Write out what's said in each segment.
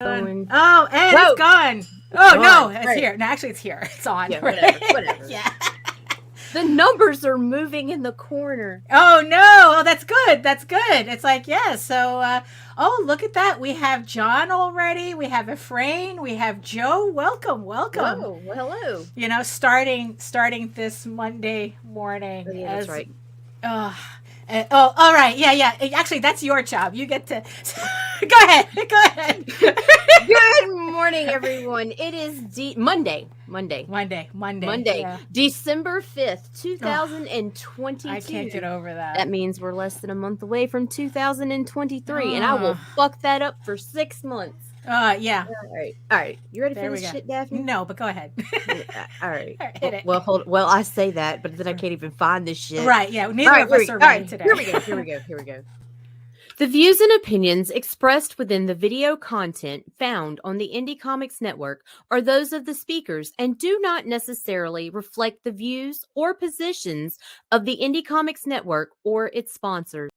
Going. Oh, and Whoa. it's gone. Oh, Gone. no, it's Right. here. No, actually, it's here. It's on. Yeah, whatever. Yeah. The numbers are moving in the corner. Oh, no. Oh, that's good. That's good. It's like, yeah. So, oh, look at that. We have John already. We have Ephraim. We have Joe. Welcome. Welcome. Oh, well, hello. You know, starting this Monday morning. Oh, yeah, that's right. Oh, all right. Yeah. Actually, that's your job. You get to go ahead. Go ahead. Good morning, everyone. It is Monday. Monday. Yeah. December 5th, 2022. I can't get over that. That means we're less than a month away from 2023, and I will fuck that up for 6 months. Yeah. All right. You ready for this shit, Daphne? No, but go ahead. All right. Hit it. Well, I say that, but then I can't even find this shit. Right, yeah. Neither of us are ready today. Here we go. The views and opinions expressed within the video content found on the Indy Comics Network are those of the speakers and do not necessarily reflect the views or positions of the Indy Comics Network or its sponsors.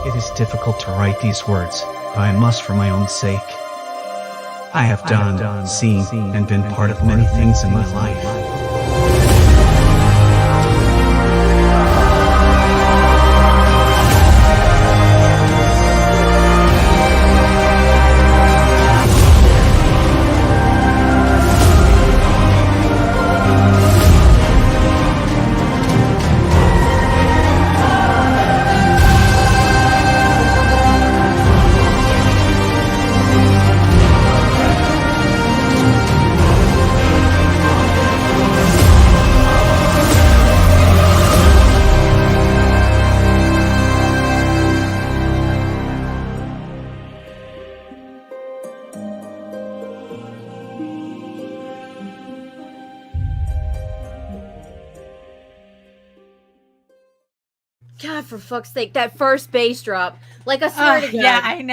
It is difficult to write these words, but I must for my own sake. I have done, seen, and been part of many things in my life. God, for fuck's sake, that first bass drop. Like, I swear to God. Yeah, I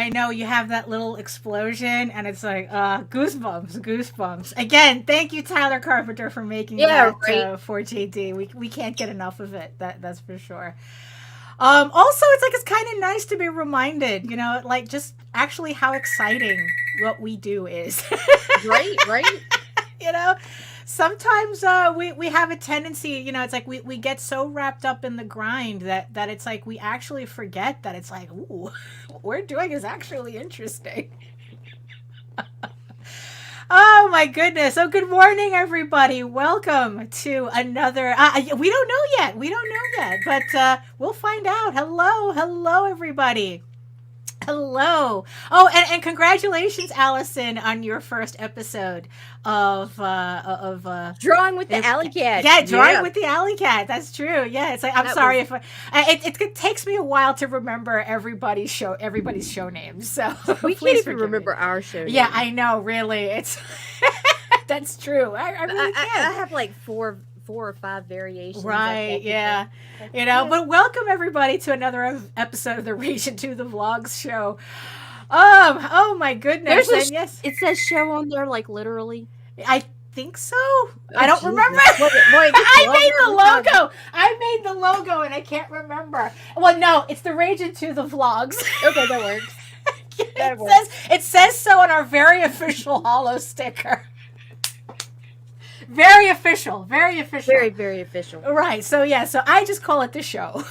know. You have that little explosion, and it's like, goosebumps. Again, thank you, Tyler Carpenter, for making that for JD. We can't get enough of it. That's for sure. Also, it's kind of nice to be reminded, like, just actually how exciting what we do is. Right. Sometimes we have a tendency, it's like we get so wrapped up in the grind that it's like we actually forget that it's like, ooh, what we're doing is actually interesting. Oh my goodness. Oh, good morning, everybody. Welcome to another, we don't know yet, but we'll find out. Hello, everybody. Hello. Oh, and congratulations, Allison, on your first episode of Drawing with the Alley Cat. Yeah, drawing with the Alley Cat. That's true. Yeah, it's like I'm sorry if it takes me a while to remember everybody's show names. So we can't even remember our show names. Yeah, I know. Really, it's that's true. I really can't. I have like four or five variations. Right, yeah. But welcome everybody to another episode of the Region 2 the Vlogs show. Oh my goodness. It says show on there, like literally. I think so. I don't remember. I made the logo and I can't remember. Well, no, it's the Rage Into the Vlogs. Okay, that works. It says so on our very official hollow sticker. Very official. Very official. Very, very official. Right. So, yeah. So, I just call it the show.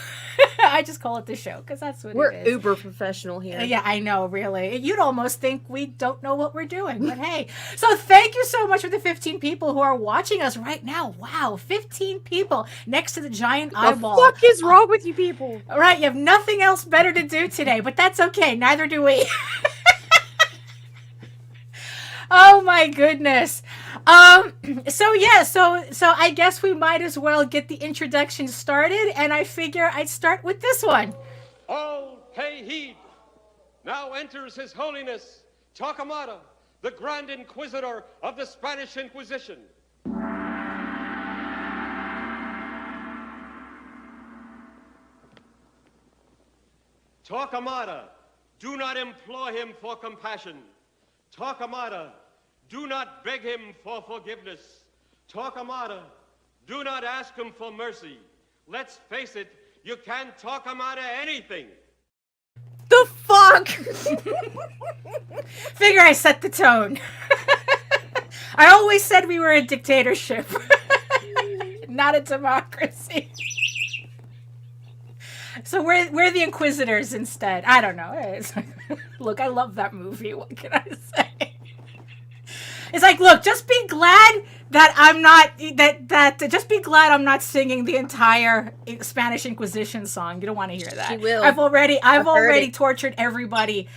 I just call it the show because that's what we're it is. We're uber professional here. Yeah, I know, really. You'd almost think we don't know what we're doing, but hey. So thank you so much for the 15 people who are watching us right now. Wow, 15 people next to the giant eyeball. What the fuck is wrong with you people? All right, you have nothing else better to do today, but that's okay. Neither do we. Oh my goodness. So I guess we might as well get the introduction started, and I figure I'd start with this one. All pay heed. Now enters His Holiness Torquemada, the Grand Inquisitor of the Spanish Inquisition. Torquemada, do not implore him for compassion. Torquemada, do not beg him for forgiveness. Torquemada, do not ask him for mercy. Let's face it, you can't Torquemada anything. The fuck? Figure I set the tone. I always said we were a dictatorship, not a democracy. So we're the Inquisitors instead. I don't know. It's like, look, I love that movie. What can I say? It's like, look, just be glad that I'm not just be glad I'm not singing the entire Spanish Inquisition song. You don't want to hear that. You will. I've already tortured everybody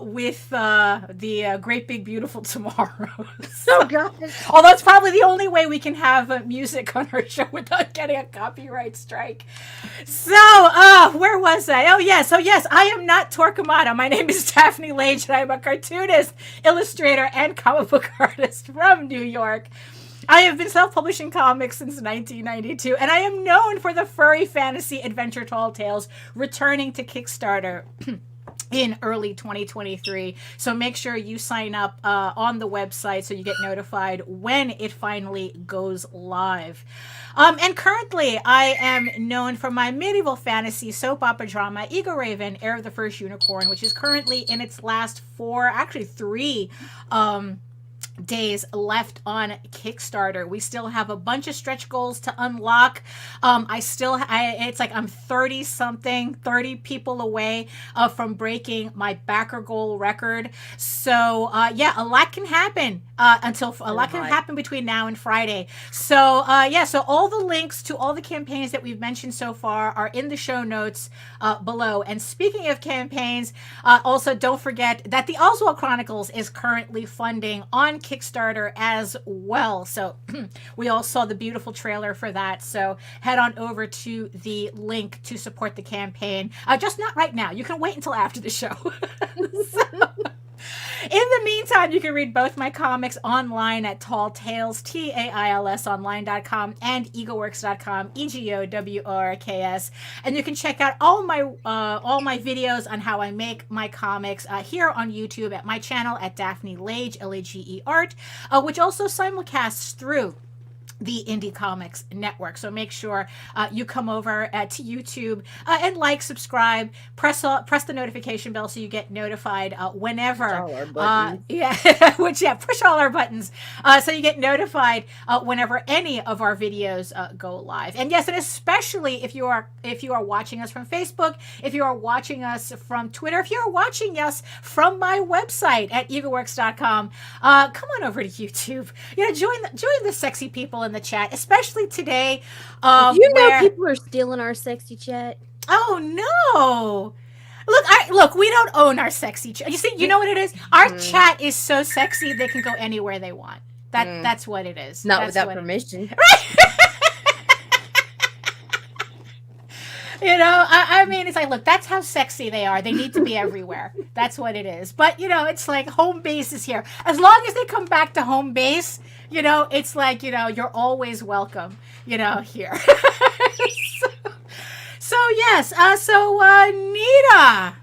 with the Great Big Beautiful Tomorrow. Oh God. Although it's probably the only way we can have music on our show without getting a copyright strike. So, where was I? Oh yeah, so yes, I am not Torquemada. My name is Daphne Lage, and I'm a cartoonist, illustrator, and comic book artist from New York. I have been self-publishing comics since 1992, and I am known for the furry fantasy adventure Tall Tales returning to Kickstarter in early 2023. So make sure you sign up on the website so you get notified when it finally goes live. And currently, I am known for my medieval fantasy soap opera drama, Ego Raven, Heir of the First Unicorn, which is currently in its last 3 days left on Kickstarter. We still have a bunch of stretch goals to unlock. It's like I'm 30 people away from breaking my backer goal record. So yeah, a lot can happen happen between now and Friday. So so all the links to all the campaigns that we've mentioned so far are in the show notes below. And speaking of campaigns, also don't forget that the Oswald Chronicles is currently funding on Kickstarter as well. So we all saw the beautiful trailer for that. So head on over to the link to support the campaign. Just not right now. You can wait until after the show. In the meantime, you can read both my comics online at Tall Tales, TAILS online.com, and egoworks.com, EGOWORKS. And you can check out all my videos on how I make my comics here on YouTube at my channel at Daphne Lage, L-A-G-E Art, which also simulcasts through the Indie Comics Network. So make sure you come over to YouTube and like, subscribe, press the notification bell so you get notified whenever. Push all our buttons. Push all our buttons so you get notified whenever any of our videos go live. And yes, and especially if you are watching us from Facebook, if you are watching us from Twitter, if you are watching us from my website at egoworks.com, come on over to YouTube. Join the sexy people in the chat, especially today. People are stealing our sexy chat. Oh no! Look, we don't own our sexy chat. You know what it is? Our chat is so sexy they can go anywhere they want. That's what it is. Not without permission. I mean, it's like, look, that's how sexy they are. They need to be everywhere. That's what it is. But, it's like home base is here. As long as they come back to home base, it's like, you're always welcome, here. So yes. Nita.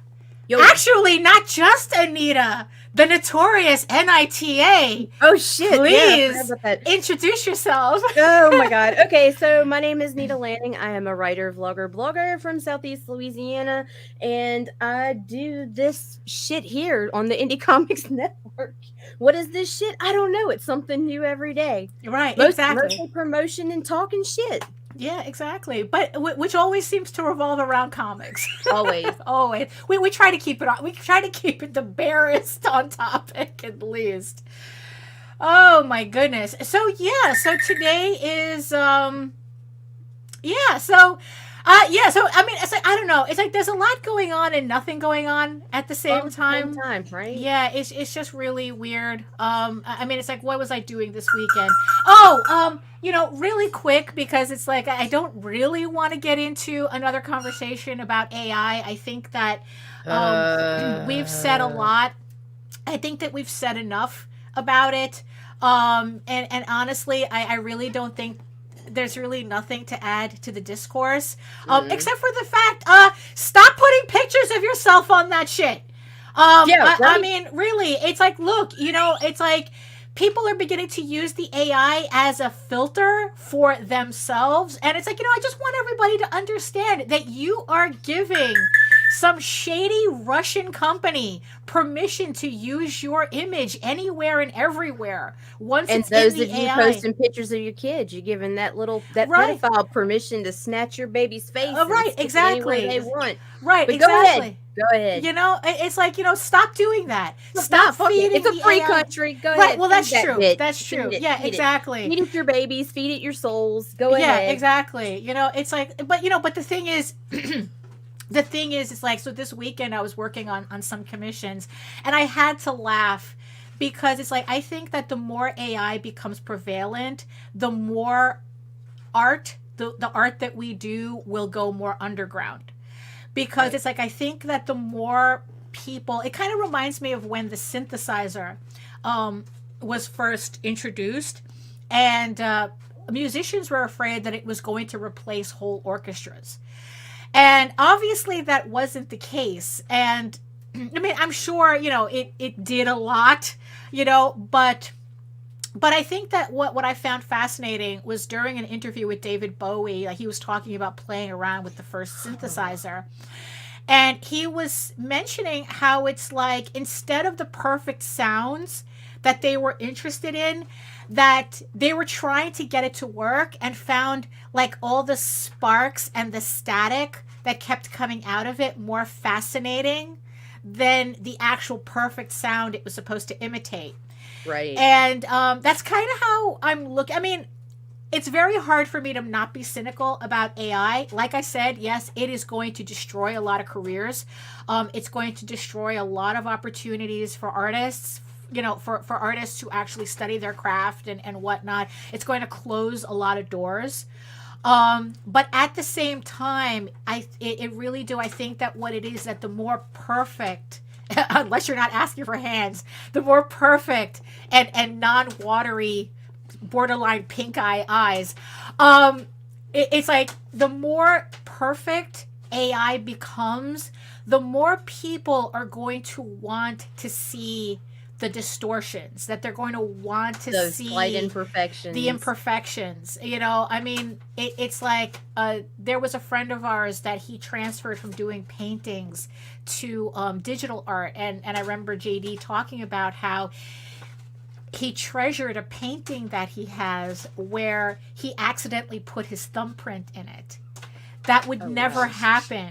Yo. Actually, not just Anita. the notorious Nita. Oh shit! Please yeah, introduce yourself. Oh my god. Okay, so my name is Nita Lanning. I am a writer, vlogger, blogger from Southeast Louisiana, and I do this shit here on the Indie Comics Network. What is this shit? I don't know. It's something new every day. Right, exactly. Mostly promotion and talking shit. Yeah, exactly. But which always seems to revolve around comics. Always. Always. We try to keep it on. We try to keep it the barest on topic at least. Oh my goodness. So yeah, so today is so I mean, it's like, I don't know. It's like there's a lot going on and nothing going on at the same time. Right? Yeah, it's just really weird. I mean, it's like, what was I doing this weekend? Really quick, because it's like I don't really want to get into another conversation about AI. I think that we've said a lot. I think that we've said enough about it. And honestly, I really don't think there's really nothing to add to the discourse, except for the fact, stop putting pictures of yourself on that shit. Right. I mean, really, it's like, look, it's like people are beginning to use the AI as a filter for themselves. And it's like, I just want everybody to understand that you are giving some shady Russian company permission to use your image anywhere and everywhere. Once and it's those in the of you AI. posting pictures of your kids, you're giving that right. pedophile permission to snatch your baby's face. Right, exactly. They want. Right, but exactly. Go ahead. It's like, stop doing that. Stop feeding. It's a free country. Go ahead. Right. Well, that's true. Bitch. That's true. Yeah, feed exactly. Feed it your babies. Feed it your souls. Go ahead. Yeah, exactly. It's like, but the thing is. The thing is, it's like, so this weekend I was working on some commissions, and I had to laugh because it's like, I think that the more AI becomes prevalent, the more art, the art that we do will go more underground. Because It's like, I think that the more people, it kind of reminds me of when the synthesizer was first introduced, and musicians were afraid that it was going to replace whole orchestras. And obviously that wasn't the case. And I mean, I'm sure, it did a lot, but I think that what I found fascinating was during an interview with David Bowie, he was talking about playing around with the first synthesizer. And he was mentioning how it's like, instead of the perfect sounds that they were interested in, that they were trying to get it to work and found like all the sparks and the static that kept coming out of it more fascinating than the actual perfect sound it was supposed to imitate. Right. And that's kind of how I'm looking. I mean, it's very hard for me to not be cynical about AI. Like I said, yes, it is going to destroy a lot of careers. It's going to destroy a lot of opportunities for artists, for artists to actually study their craft and whatnot. It's going to close a lot of doors. But at the same time, it really do. I think that what it is that the more perfect, unless you're not asking for hands, the more perfect and non-watery, borderline pink eye eyes, it's like the more perfect AI becomes, the more people are going to want to see the distortions, that they're going to want to those see slight imperfections. The imperfections. I mean, it's like there was a friend of ours that he transferred from doing paintings to digital art, and I remember JD talking about how he treasured a painting that he has where he accidentally put his thumbprint in it. That would never happen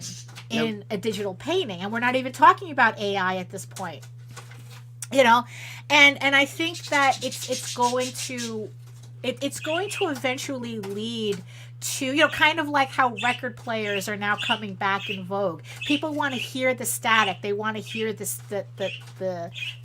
in a digital painting, and we're not even talking about AI at this point. And I think that it's going to eventually lead to, kind of like how record players are now coming back in vogue. People want to hear the static. They want to hear the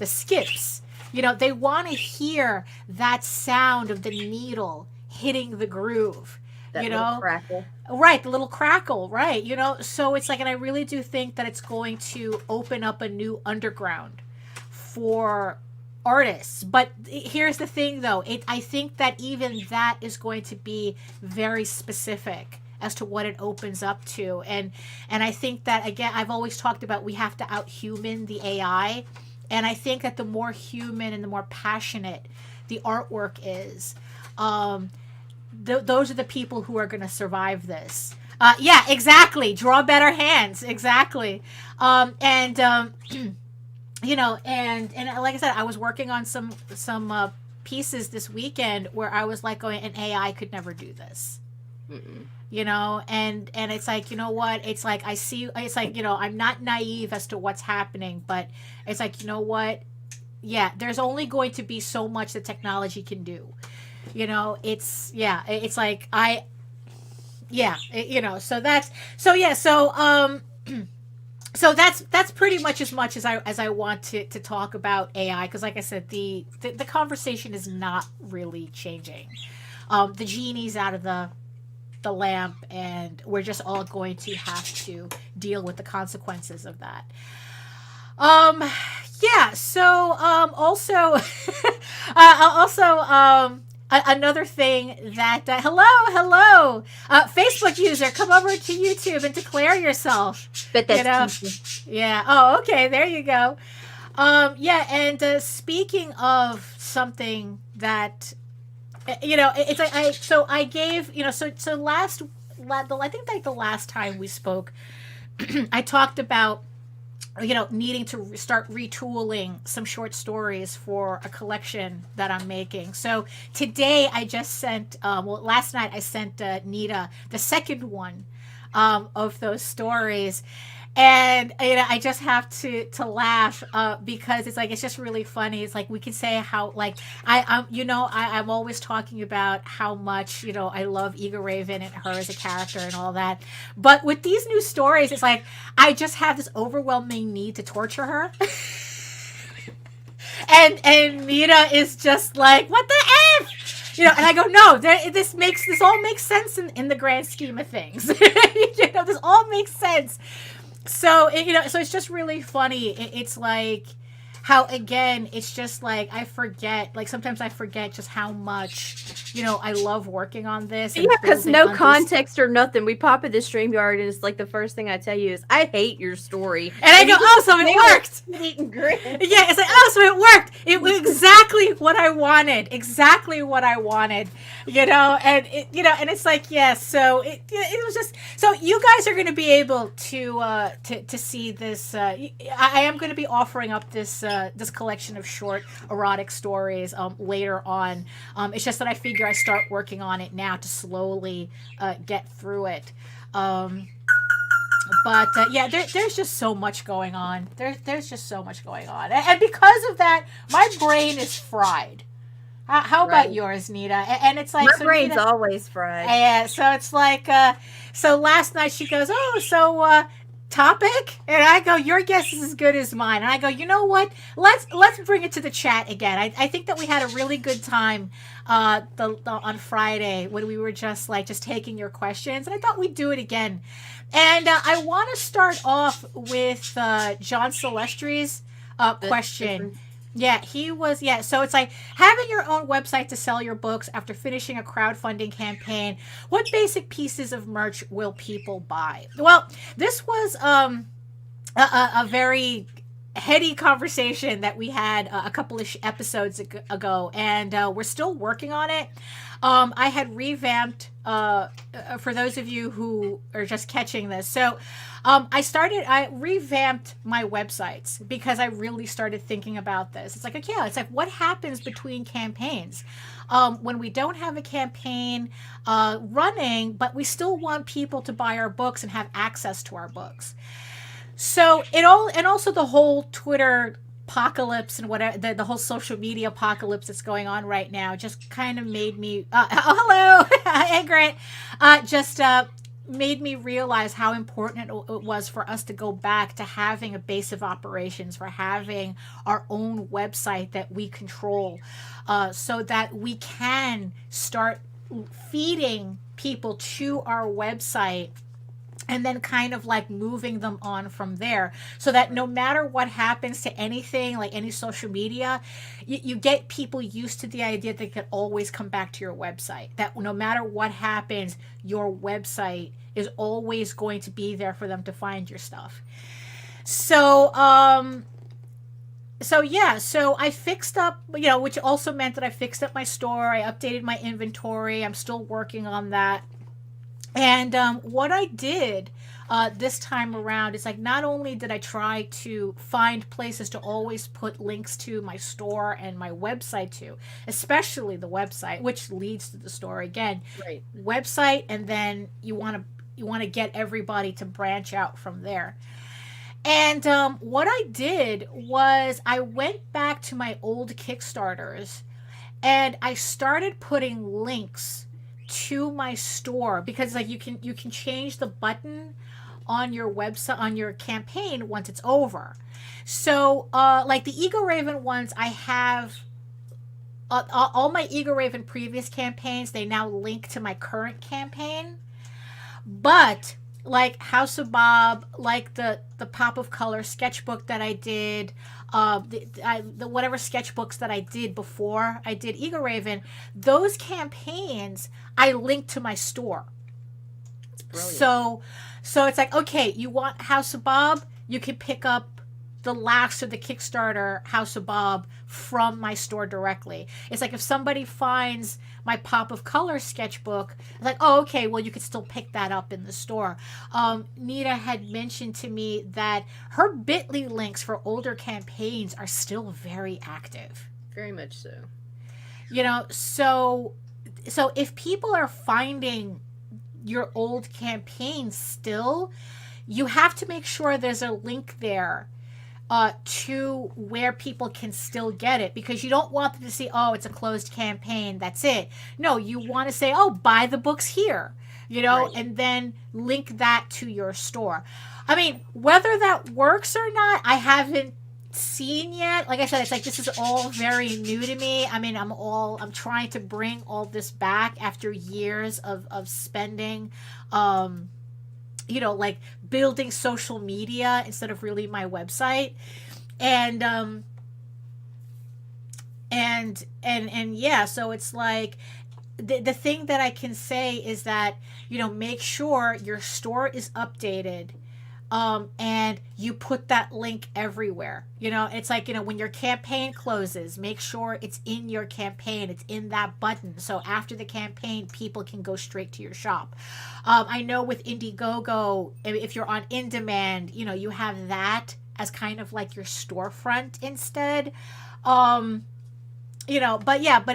skips. They want to hear that sound of the needle hitting the groove. That little crackle. Right, the little crackle, right. So it's like, and I really do think that it's going to open up a new underground for artists. But here's the thing, though. I think that even that is going to be very specific as to what it opens up to. And I think that, again, I've always talked about we have to outhuman the AI. And I think that the more human and the more passionate the artwork is, those are the people who are going to survive this. Yeah, exactly. Draw better hands. Exactly. You know, and like I said, I was working on some pieces this weekend where I was like going, an AI could never do this. Mm-mm. You know, and it's like, you know what? It's like, I see, it's like, you know, I'm not naive as to what's happening, but it's like, you know what? Yeah, there's only going to be so much that technology can do. You know, it's, yeah, it's like, you know, so that's, so yeah, so that's pretty much as I want to talk about AI, because like I said, the conversation is not really changing. The genie's out of the lamp, and we're just all going to have to deal with the consequences of that. Yeah, so also another thing that hello Facebook user, come over to YouTube and declare yourself. But that's yeah. Oh, okay, there you go. Yeah, and speaking of something that, you know, it's like I gave, you know, so I think like the last time we spoke, I talked about, you know, needing to start retooling some short stories for a collection that I'm making. So today I just sent, last night I sent Nita the second one of those stories. And, you know, I just have to laugh because it's like, it's just really funny. It's like, we can say how, like, I'm always talking about how much, you know, I love Ega Raven and her as a character and all that. But with these new stories, it's like, I just have this overwhelming need to torture her. and Nita is just like, what the F? You know, and I go, no, this all makes sense in the grand scheme of things. You know, this all makes sense. So, you know, so it's just really funny. It's like how, again, it's just like, I forget, like sometimes I forget just how much, you know, I love working on this. Yeah, because no context or nothing. We pop at the StreamYard and it's like the first thing I tell you is, I hate your story. And I go, oh, so it worked. Yeah, it's like, oh, so it worked. It was exactly what I wanted. Exactly what I wanted. You know, and and it's like, yeah, so it was just, so you guys are going to be able to see this. I am going to be offering up this collection of short erotic stories later on. It's just that I figure I start working on it now to slowly get through it. But yeah, there's just so much going on. There's just so much going on, and because of that, my brain is fried. How about yours, Nita? And it's like, my brain's always fried. Yeah, so it's like, so last night she goes, oh, so topic? And I go, your guess is as good as mine. And I go, you know what? Let's bring it to the chat again. I think that we had a really good time on Friday when we were just taking your questions, and I thought we'd do it again. And I want to start off with John Celestри's question. Yeah, he was, yeah. So it's like, having your own website to sell your books after finishing a crowdfunding campaign. What basic pieces of merch will people buy? Well, this was a very heady conversation that we had a couple of episodes ago, and we're still working on it. I had revamped, for those of you who are just catching this. So I revamped my websites because I really started thinking about this. It's like, okay, it's like, what happens between campaigns? When we don't have a campaign running, but we still want people to buy our books and have access to our books. So and also the whole Twitter apocalypse and whatever, the whole social media apocalypse that's going on right now just kind of made me, hello, hey Grant, just made me realize how important it was for us to go back to having a base of operations, for having our own website that we control, so that we can start feeding people to our website and then kind of like moving them on from there, so that no matter what happens to anything, like any social media, you get people used to the idea that they can always come back to your website, that no matter what happens, your website is always going to be there for them to find your stuff. So so I fixed up, which also meant that I fixed up my store. I updated my inventory. I'm still working on that. And what I did this time around is, like, not only did I try to find places to always put links to my store and my website to, especially the website, which leads to the store again. Right. Website, and then you want to get everybody to branch out from there. And what I did was I went back to my old Kickstarters and I started putting links to my store, because, like, you can change the button on your website, on your campaign, once it's over. So like the Ego Raven ones, I have all my Ego Raven previous campaigns, they now link to my current campaign. But like House of Bob, like the Pop of Color sketchbook that I did, the whatever sketchbooks that I did before I did Ego Raven, those campaigns I linked to my store. So it's like, okay, you want House of Bob, you can pick up the last of the Kickstarter House of Bob from my store directly. It's like if somebody finds my Pop of Color sketchbook, it's like, oh, okay, well, you could still pick that up in the store. Nita had mentioned to me that her Bitly links for older campaigns are still very active. Very much so. So if people are finding your old campaign still, you have to make sure there's a link there to where people can still get it, because you don't want them to see, oh, it's a closed campaign, that's it. No, you want to say, oh, buy the books here, right. And then link that to your store. I mean, whether that works or not, I haven't seen yet. Like I said, it's like, this is all very new to me. I mean, I'm trying to bring all this back after years of spending like building social media instead of really my website. And yeah, so it's like the thing that I can say is that, make sure your store is updated. And you put that link everywhere. It's like, when your campaign closes, make sure it's in your campaign. It's in that button. So after the campaign, people can go straight to your shop. I know with Indiegogo, if you're on In Demand, you have that as kind of like your storefront instead. But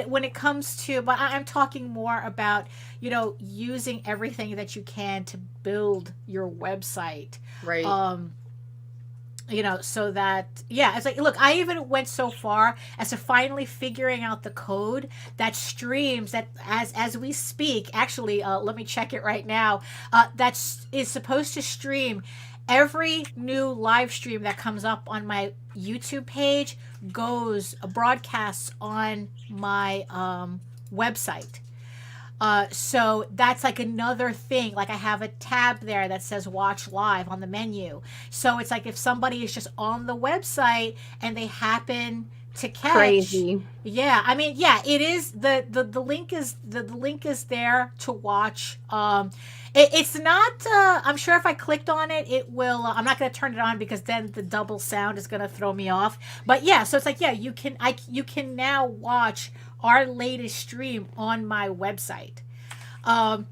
when it comes to, but I'm talking more about, using everything that you can to build your website. Right. So that, it's like, look, I even went so far as to finally figuring out the code that streams that as we speak, actually, let me check it right now, that is supposed to stream every new live stream that comes up on my YouTube page broadcasts on my website. So that's like another thing. Like I have a tab there that says watch live on the menu. So it's like if somebody is just on the website and they happen to catch. Crazy. Yeah. I mean, yeah, it is the link is the link is there to watch. It's not, I'm sure if I clicked on it, it will, I'm not going to turn it on because then the double sound is going to throw me off. But yeah, so it's like, yeah, you can now watch our latest stream on my website.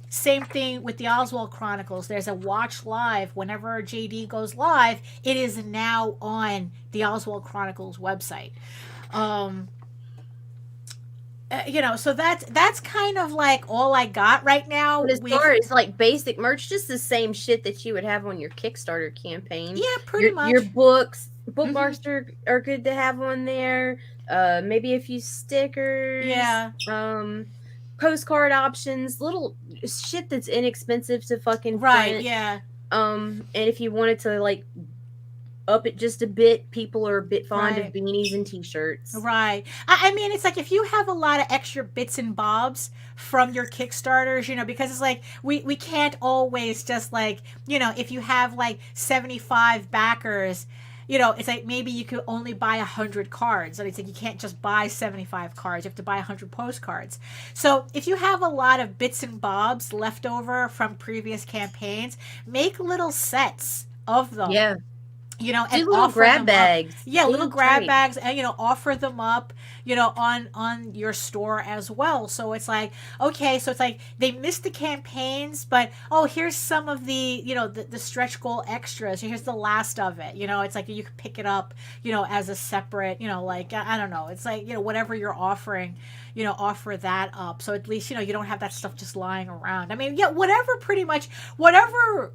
Same thing with the Oswald Chronicles. There's a watch live. Whenever JD goes live, it is now on the Oswald Chronicles website. So that's kind of like all I got right now. But as far as like basic merch, just the same shit that you would have on your Kickstarter campaign. Yeah, pretty much. Your bookmarks are good to have on there. Maybe a few stickers. Yeah. Postcard options, little shit that's inexpensive to fucking right. print. Yeah. And if you wanted to like up it just a bit, people are a bit fond of beanies and t-shirts. Right. I mean, it's like if you have a lot of extra bits and bobs from your Kickstarters, because it's like we can't always just like, if you have like 75 backers, it's like maybe you could only buy 100 cards. And it's like you can't just buy 75 cards. You have to buy 100 postcards. So if you have a lot of bits and bobs left over from previous campaigns, make little sets of them. Yeah. you know, do and little offer grab them bags. up. Yeah, little grab treat. bags, and you know, offer them up, you know, on your store as well. So it's like, okay, so it's like they missed the campaigns, but oh, here's some of the, you know, the stretch goal extras. Here's the last of it. You know, it's like you can pick it up, you know, as a separate, you know, like I don't know, it's like, you know, whatever you're offering, you know, offer that up. So at least, you know, you don't have that stuff just lying around. I mean, yeah, whatever, pretty much whatever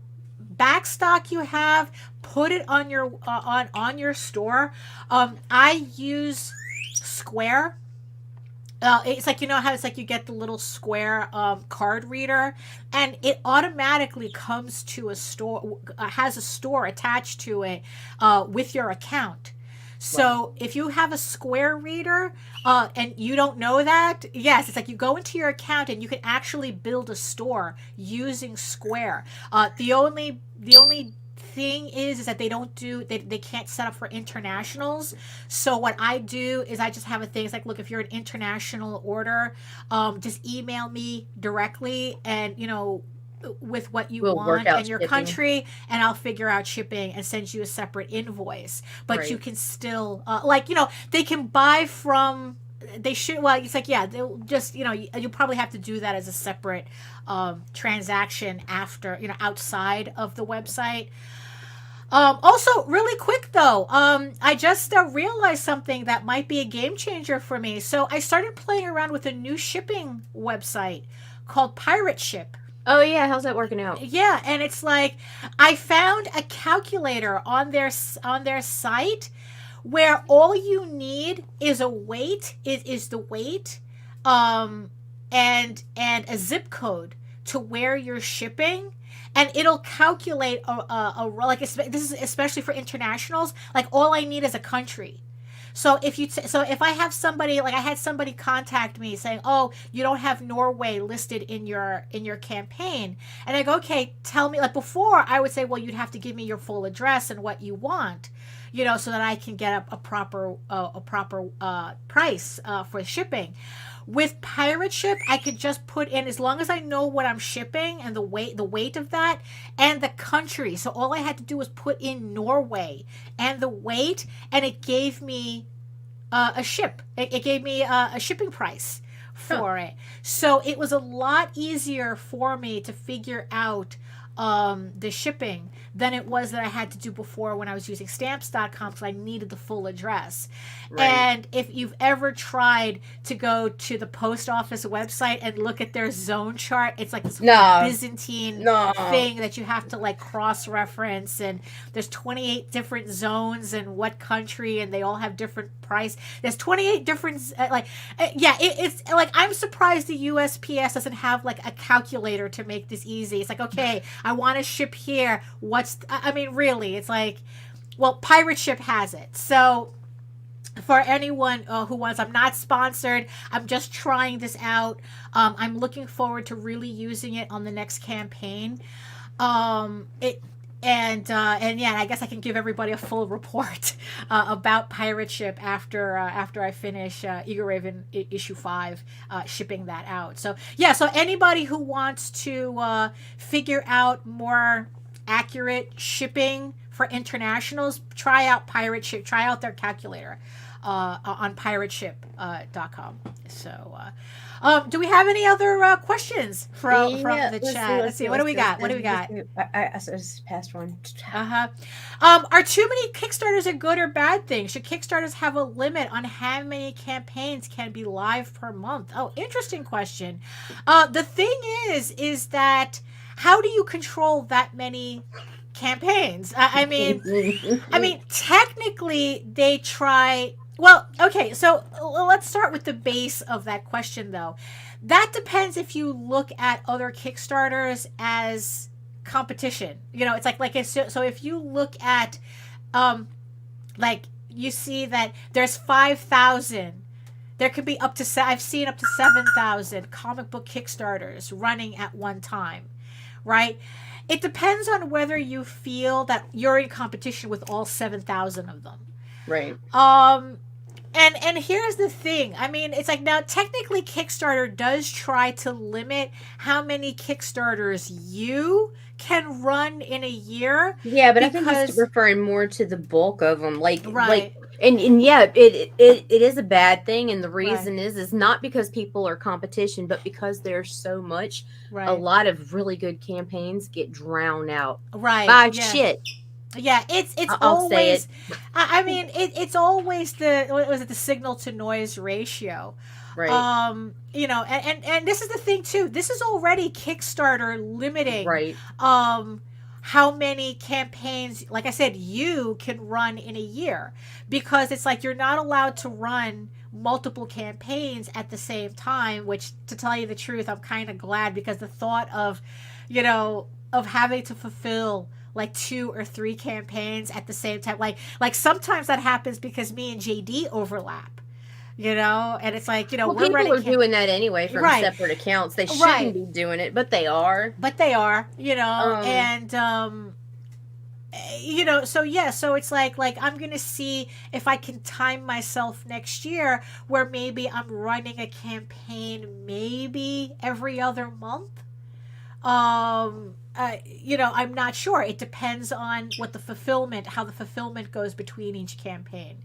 backstock you have, put it on your on your store. I use Square. It's like, you know how it's like you get the little Square card reader, and it automatically comes to a store, has a store attached to it with your account. So if you have a Square reader and you don't know that, yes, it's like you go into your account and you can actually build a store using Square. The only thing is that they don't do, they can't set up for internationals. So what I do is I just have a thing. It's like, look, if you're an international order, just email me directly, and you know, with what you want and your country, and I'll figure out shipping and send you a separate invoice. But you can still like, you know, they can buy from, they should, well, it's like, yeah, they'll just, you know, you probably have to do that as a separate transaction after, you know, outside of the website. Also, really quick though, I just realized something that might be a game changer for me. So I started playing around with a new shipping website called Pirate Ship. Oh yeah, how's that working out? Yeah, and it's like I found a calculator on their site where all you need is a weight, is the weight, and a zip code to where you're shipping, and it'll calculate like this is especially for internationals. Like all I need is a country. So if I have somebody, like I had somebody contact me saying, "Oh, you don't have Norway listed in your campaign," and I go, "Okay, tell me." Like before, I would say, "Well, you'd have to give me your full address and what you want, you know, so that I can get a proper price for shipping." With Pirate Ship, I could just put in, as long as I know what I'm shipping and the weight of that and the country. So all I had to do was put in Norway and the weight, and it gave me a ship. It gave me a shipping price for it. So it was a lot easier for me to figure out the shipping than it was that I had to do before when I was using stamps.com, because I needed the full address. Right. And if you've ever tried to go to the post office website and look at their zone chart, it's like this Byzantine thing that you have to like cross-reference, and there's 28 different zones and what country, and they all have different price. There's 28 different it's like, I'm surprised the USPS doesn't have like a calculator to make this easy. It's like, okay, I want to ship here. I mean, really, it's like, well, Pirate Ship has it. So for anyone who wants, I'm not sponsored. I'm just trying this out. I'm looking forward to really using it on the next campaign. And I guess I can give everybody a full report about Pirate Ship after I finish Eagle Raven issue 5, shipping that out. So yeah, so anybody who wants to figure out more accurate shipping for internationals, try out Pirate Ship. Try out their calculator on pirateship.com. So. Do we have any other questions from the chat? Let's see. What do we got? I just passed one. Are too many Kickstarters a good or bad thing? Should Kickstarters have a limit on how many campaigns can be live per month? Oh, interesting question. The thing is that how do you control that many campaigns? I mean, technically they try. Well, okay, so let's start with the base of that question, though. That depends if you look at other Kickstarters as competition. You know, it's like so if you look at, like you see that there's 5,000, there could be up to, I've seen up to 7,000 comic book Kickstarters running at one time, right? It depends on whether you feel that you're in competition with all 7,000 of them. Right. And here's the thing. I mean, it's like now technically Kickstarter does try to limit how many Kickstarters you can run in a year. Yeah, but I think it's referring more to the bulk of them. Like, right. And yeah, it is a bad thing, and the reason is not because people are competition, but because there's so much. Right. A lot of really good campaigns get drowned out. Right. By shit. Yeah, it's I'll always. Say it. I mean, it's always the signal to noise ratio. Right. You know, and this is the thing too. This is already Kickstarter limiting. Right. How many campaigns, like I said, you can run in a year, because it's like you're not allowed to run multiple campaigns at the same time, which, to tell you the truth, I'm kind of glad, because the thought of, you know, of having to fulfill like 2 or 3 campaigns at the same time, like sometimes that happens because me and JD overlap. You know, and it's like, you know, well, people are doing that anyway from separate accounts. They shouldn't be doing it, but they are. You know, and you know, so yeah, so it's like I'm gonna see if I can time myself next year where maybe I'm running a campaign maybe every other month. You know, I'm not sure. It depends on how the fulfillment goes between each campaign.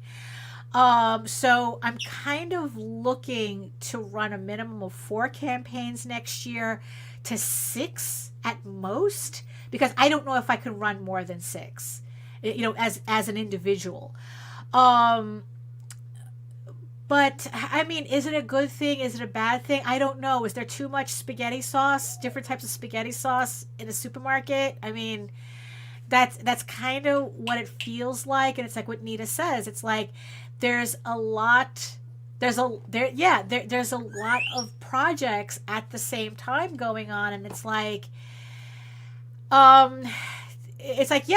So I'm kind of looking to run a minimum of 4 campaigns next year to 6 at most, because I don't know if I can run more than 6, you know, as an individual. But I mean, is it a good thing? Is it a bad thing? I don't know. Is there too much spaghetti sauce, different types of spaghetti sauce in a supermarket? I mean, that's kind of what it feels like. And it's like what Nita says. It's like, there's a lot of projects at the same time going on, and it's like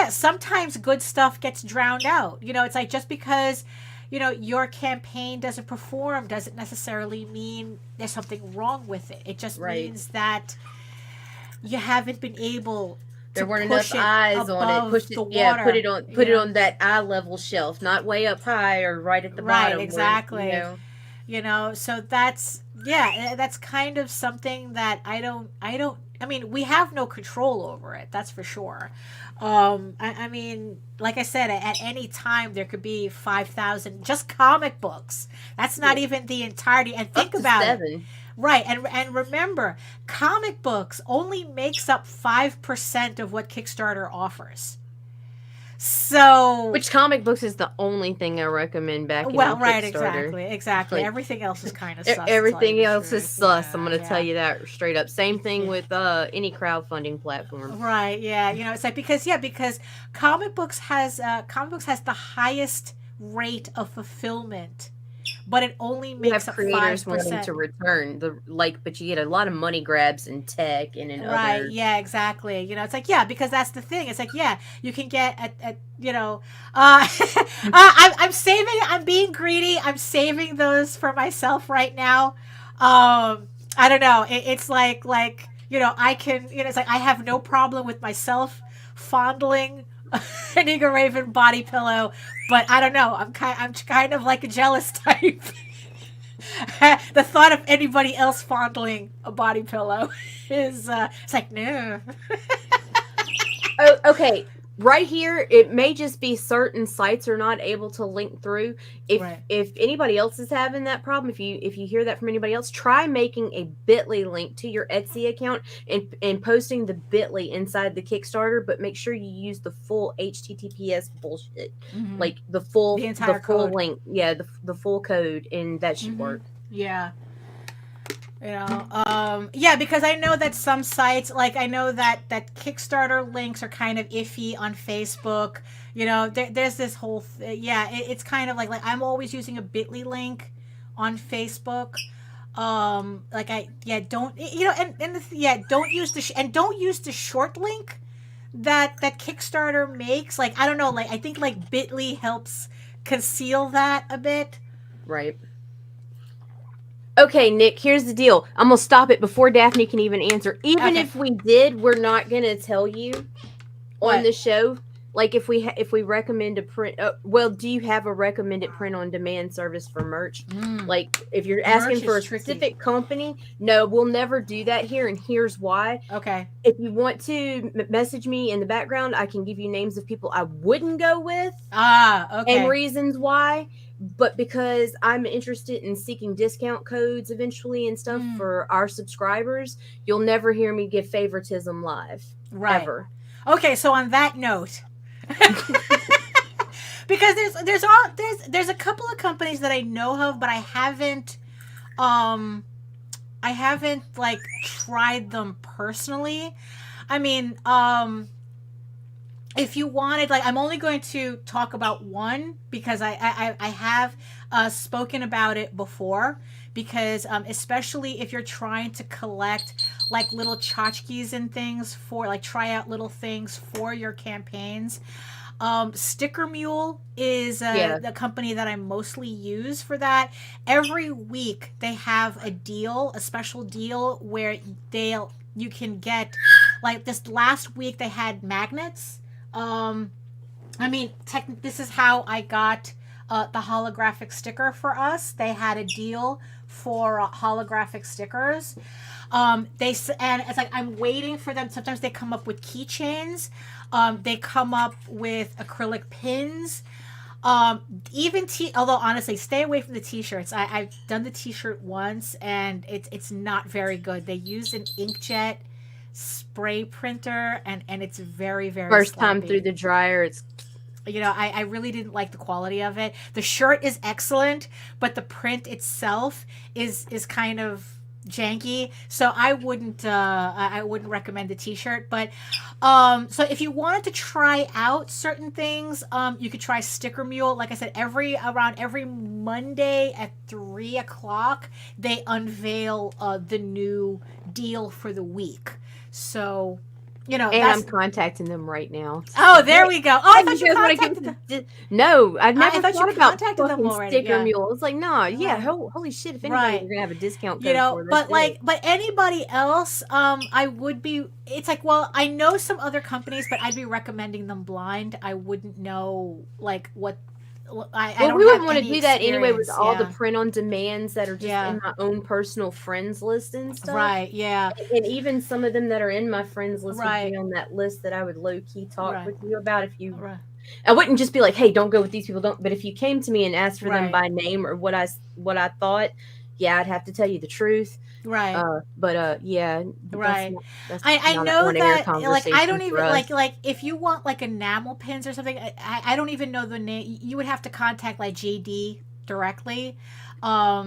sometimes good stuff gets drowned out. You know, it's like, just because, you know, your campaign doesn't perform doesn't necessarily mean there's something wrong with it. It just means that you haven't been able. There weren't enough eyes on it. Push it, put it on that eye level shelf, not way up high or right at the bottom. Right, exactly. Where, you know, so that's kind of something that I mean, we have no control over it. That's for sure. I mean, like I said, at any time there could be 5,000 just comic books. That's not even the entirety. And think about 7. It. Right, and remember, comic books only makes up 5% of what Kickstarter offers. So, which comic books is the only thing I recommend back in Kickstarter. Exactly. Like, everything else is kind of sus. Everything else is sus. I'm going to tell you that straight up. Same thing with any crowdfunding platform. Right. Yeah. You know, it's like because comic books has the highest rate of fulfillment. But it only makes up 5%. Creators wanting to return but you get a lot of money grabs in tech and in right. other. Yeah, exactly. You know, it's like because that's the thing. It's like you can get you know, I'm saving. I'm being greedy. I'm saving those for myself right now. I don't know. It's like you know, I can, you know, it's like I have no problem with myself fondling an Eagle Raven body pillow, but I don't know. I'm kind of like a jealous type. The thought of anybody else fondling a body pillow is it's like no. Oh, okay. Right here, it may just be certain sites are not able to link through. If anybody else is having that problem, if you hear that from anybody else, try making a Bitly link to your Etsy account and posting the Bitly inside the Kickstarter, but make sure you use the full HTTPS bullshit, like the full link, the full code, and that should work. Yeah. You know, because I know that some sites, like I know that Kickstarter links are kind of iffy on Facebook. You know, there's this whole it's kind of like I'm always using a Bitly link on Facebook. Don't use the short link that Kickstarter makes. Like I don't know, I think Bitly helps conceal that a bit. Right. Okay, Nick, here's the deal. I'm going to stop it before Daphne can even answer. Even if we did, we're not going to tell you on the show Like if we recommend a print, well, do you have a recommended print on demand service for merch? Like if you're asking for a specific company, no, we'll never do that here, and here's why. Okay. If you want to message me in the background, I can give you names of people I wouldn't go with. Okay. And reasons why. But because I'm interested in seeking discount codes eventually and stuff for our subscribers, you'll never hear me give favoritism live. Right. Ever. Okay, so on that note, because there's a couple of companies that I know of, but I haven't like tried them personally. I mean, if you wanted, like, I'm only going to talk about one because I have spoken about it before, because especially if you're trying to collect like little tchotchkes and things for like try out little things for your campaigns. Sticker Mule is the company that I mostly use for that. Every week they have a special deal where you can get, like this last week they had magnets. I mean, this is how I got the holographic sticker for us. They had a deal for holographic stickers. And it's like I'm waiting for them. Sometimes they come up with keychains. They come up with acrylic pins. Although honestly, stay away from the t-shirts. I've done the t-shirt once and it's not very good. They use an inkjet spray printer and it's very, very first sloppy. time through the dryer, it's, you know, I really didn't like the quality of it. The shirt is excellent, but the print itself is kind of janky, so I wouldn't recommend the t-shirt. But so if you wanted to try out certain things, you could try Sticker Mule. Like I said, around every Monday at 3:00 they unveil the new deal for the week. So, you know, and I'm contacting them right now. Oh, there we go. Oh, I thought you contacted them. No, I've never thought about contacted them already. Sticker Mule. It's like, no, yeah, holy shit! If anybody, we're gonna have a discount code. You know, for this, but anybody else, I would be. It's like, well, I know some other companies, but I'd be recommending them blind. I wouldn't know like what. I don't we wouldn't want to any do that anyway with experience, all the print on demands that are just in my own personal friends list and stuff. Right, yeah. And even some of them that are in my friends list would be on that list that I would low key talk with you about if you. I wouldn't just be like, hey, don't go with these people. Don't. But if you came to me and asked for them by name or what I thought, yeah, I'd have to tell you the truth. Right. Yeah. Right. That's I know that, like, I don't even like if you want like enamel pins or something, I don't even know the name. You would have to contact like JD directly. I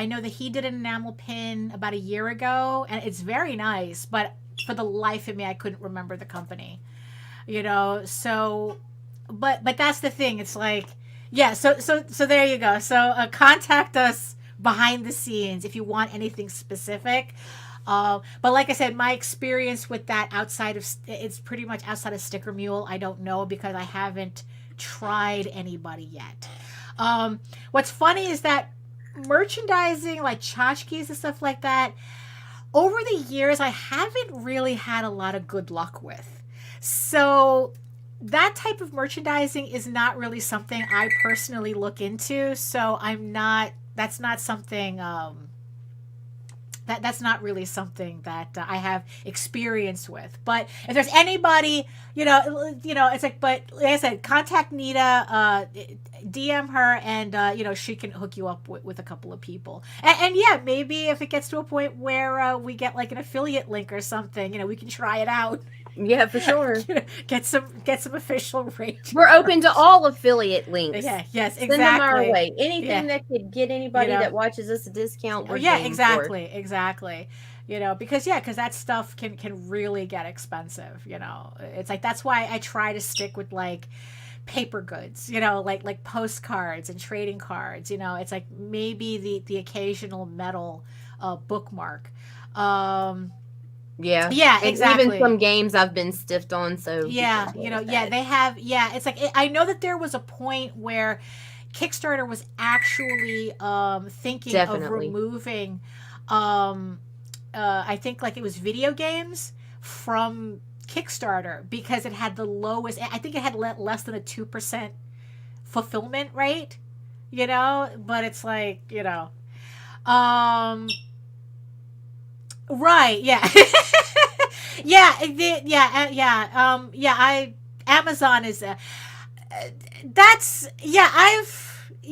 know that he did an enamel pin about a year ago and it's very nice, but for the life of me, I couldn't remember the company, you know? So, but that's the thing. It's like, yeah. So there you go. So contact us behind the scenes if you want anything specific. But like I said, my experience with that it's pretty much outside of Sticker Mule. I don't know because I haven't tried anybody yet. What's funny is that merchandising like tchotchkes and stuff like that, over the years, I haven't really had a lot of good luck with. So that type of merchandising is not really something I personally look into. So that's not something that's not really something that I have experience with. But if there's anybody, you know, it's like, but like I said, contact Nita, DM her, and you know, she can hook you up with a couple of people. And yeah, maybe if it gets to a point where we get like an affiliate link or something, you know, we can try it out. Yeah, for sure. Get some official rate. We're open to all affiliate links. Yeah, yes, exactly. Send them our way. Anything that could get anybody that watches us a discount. Exactly. You know, because that stuff can really get expensive. You know, it's like that's why I try to stick with like paper goods. You know, like postcards and trading cards. You know, it's like maybe the occasional metal bookmark. Yeah, exactly. Even some games I've been stiffed on. So yeah, you know, they have. Yeah, it's like I know that there was a point where Kickstarter was actually thinking of removing, I think like it was video games from Kickstarter because it had the lowest, I think it had less than a 2% fulfillment rate, you know, but it's like, you know, right. Yeah. Amazon is,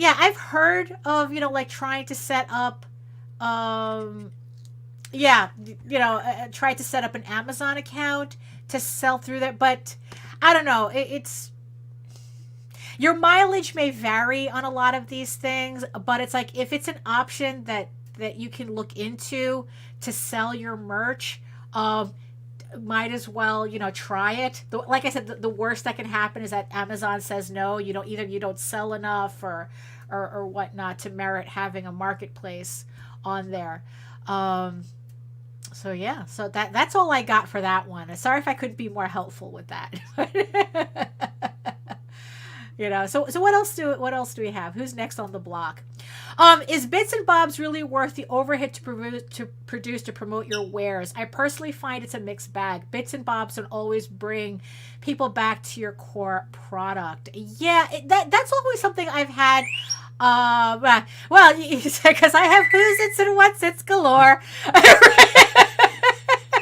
I've heard of, you know, like trying to set up, try to set up an Amazon account to sell through there, but I don't know. It's your mileage may vary on a lot of these things, but it's like if it's an option that you can look into to sell your merch, might as well, you know, try it. Like I said, the worst that can happen is that Amazon says no. You don't sell enough or whatnot to merit having a marketplace on there. So yeah, so that's all I got for that one. Sorry if I couldn't be more helpful with that. You know, so what else do we have? Who's next on the block? Is Bits and Bobs really worth the overhead to promote your wares? I personally find it's a mixed bag. Bits and Bobs don't always bring people back to your core product. Yeah, that's always something I've had. Well, because I have who's its and what's its galore.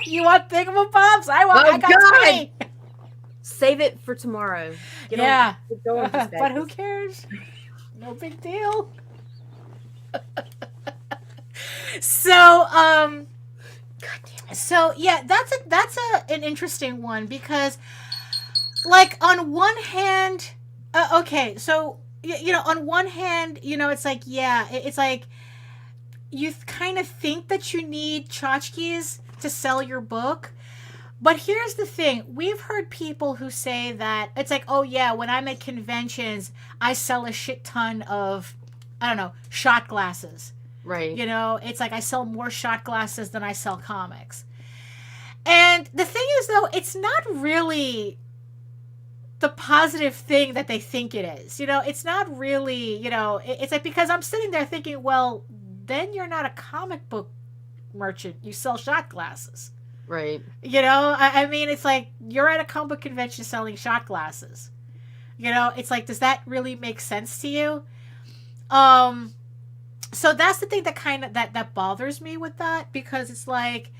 You want thingamabobs? I got 20. Save it for tomorrow. But who cares? No big deal. So, God damn it. So yeah, that's an interesting one because, like, on one hand, okay, so you know, on one hand, you know, it's like, yeah, it's like you kind of think that you need tchotchkes to sell your book. But here's the thing. We've heard people who say that it's like, oh yeah, when I'm at conventions, I sell a shit ton of, I don't know, shot glasses. Right. You know, it's like I sell more shot glasses than I sell comics. And the thing is, though, it's not really the positive thing that they think it is. You know, it's not really, you know, it's like, because I'm sitting there thinking, well, then you're not a comic book merchant. You sell shot glasses. Right. You know, I mean, it's like you're at a comic book convention selling shot glasses. You know, it's like, does that really make sense to you? So that's the thing that kind of that bothers me with that, because it's like,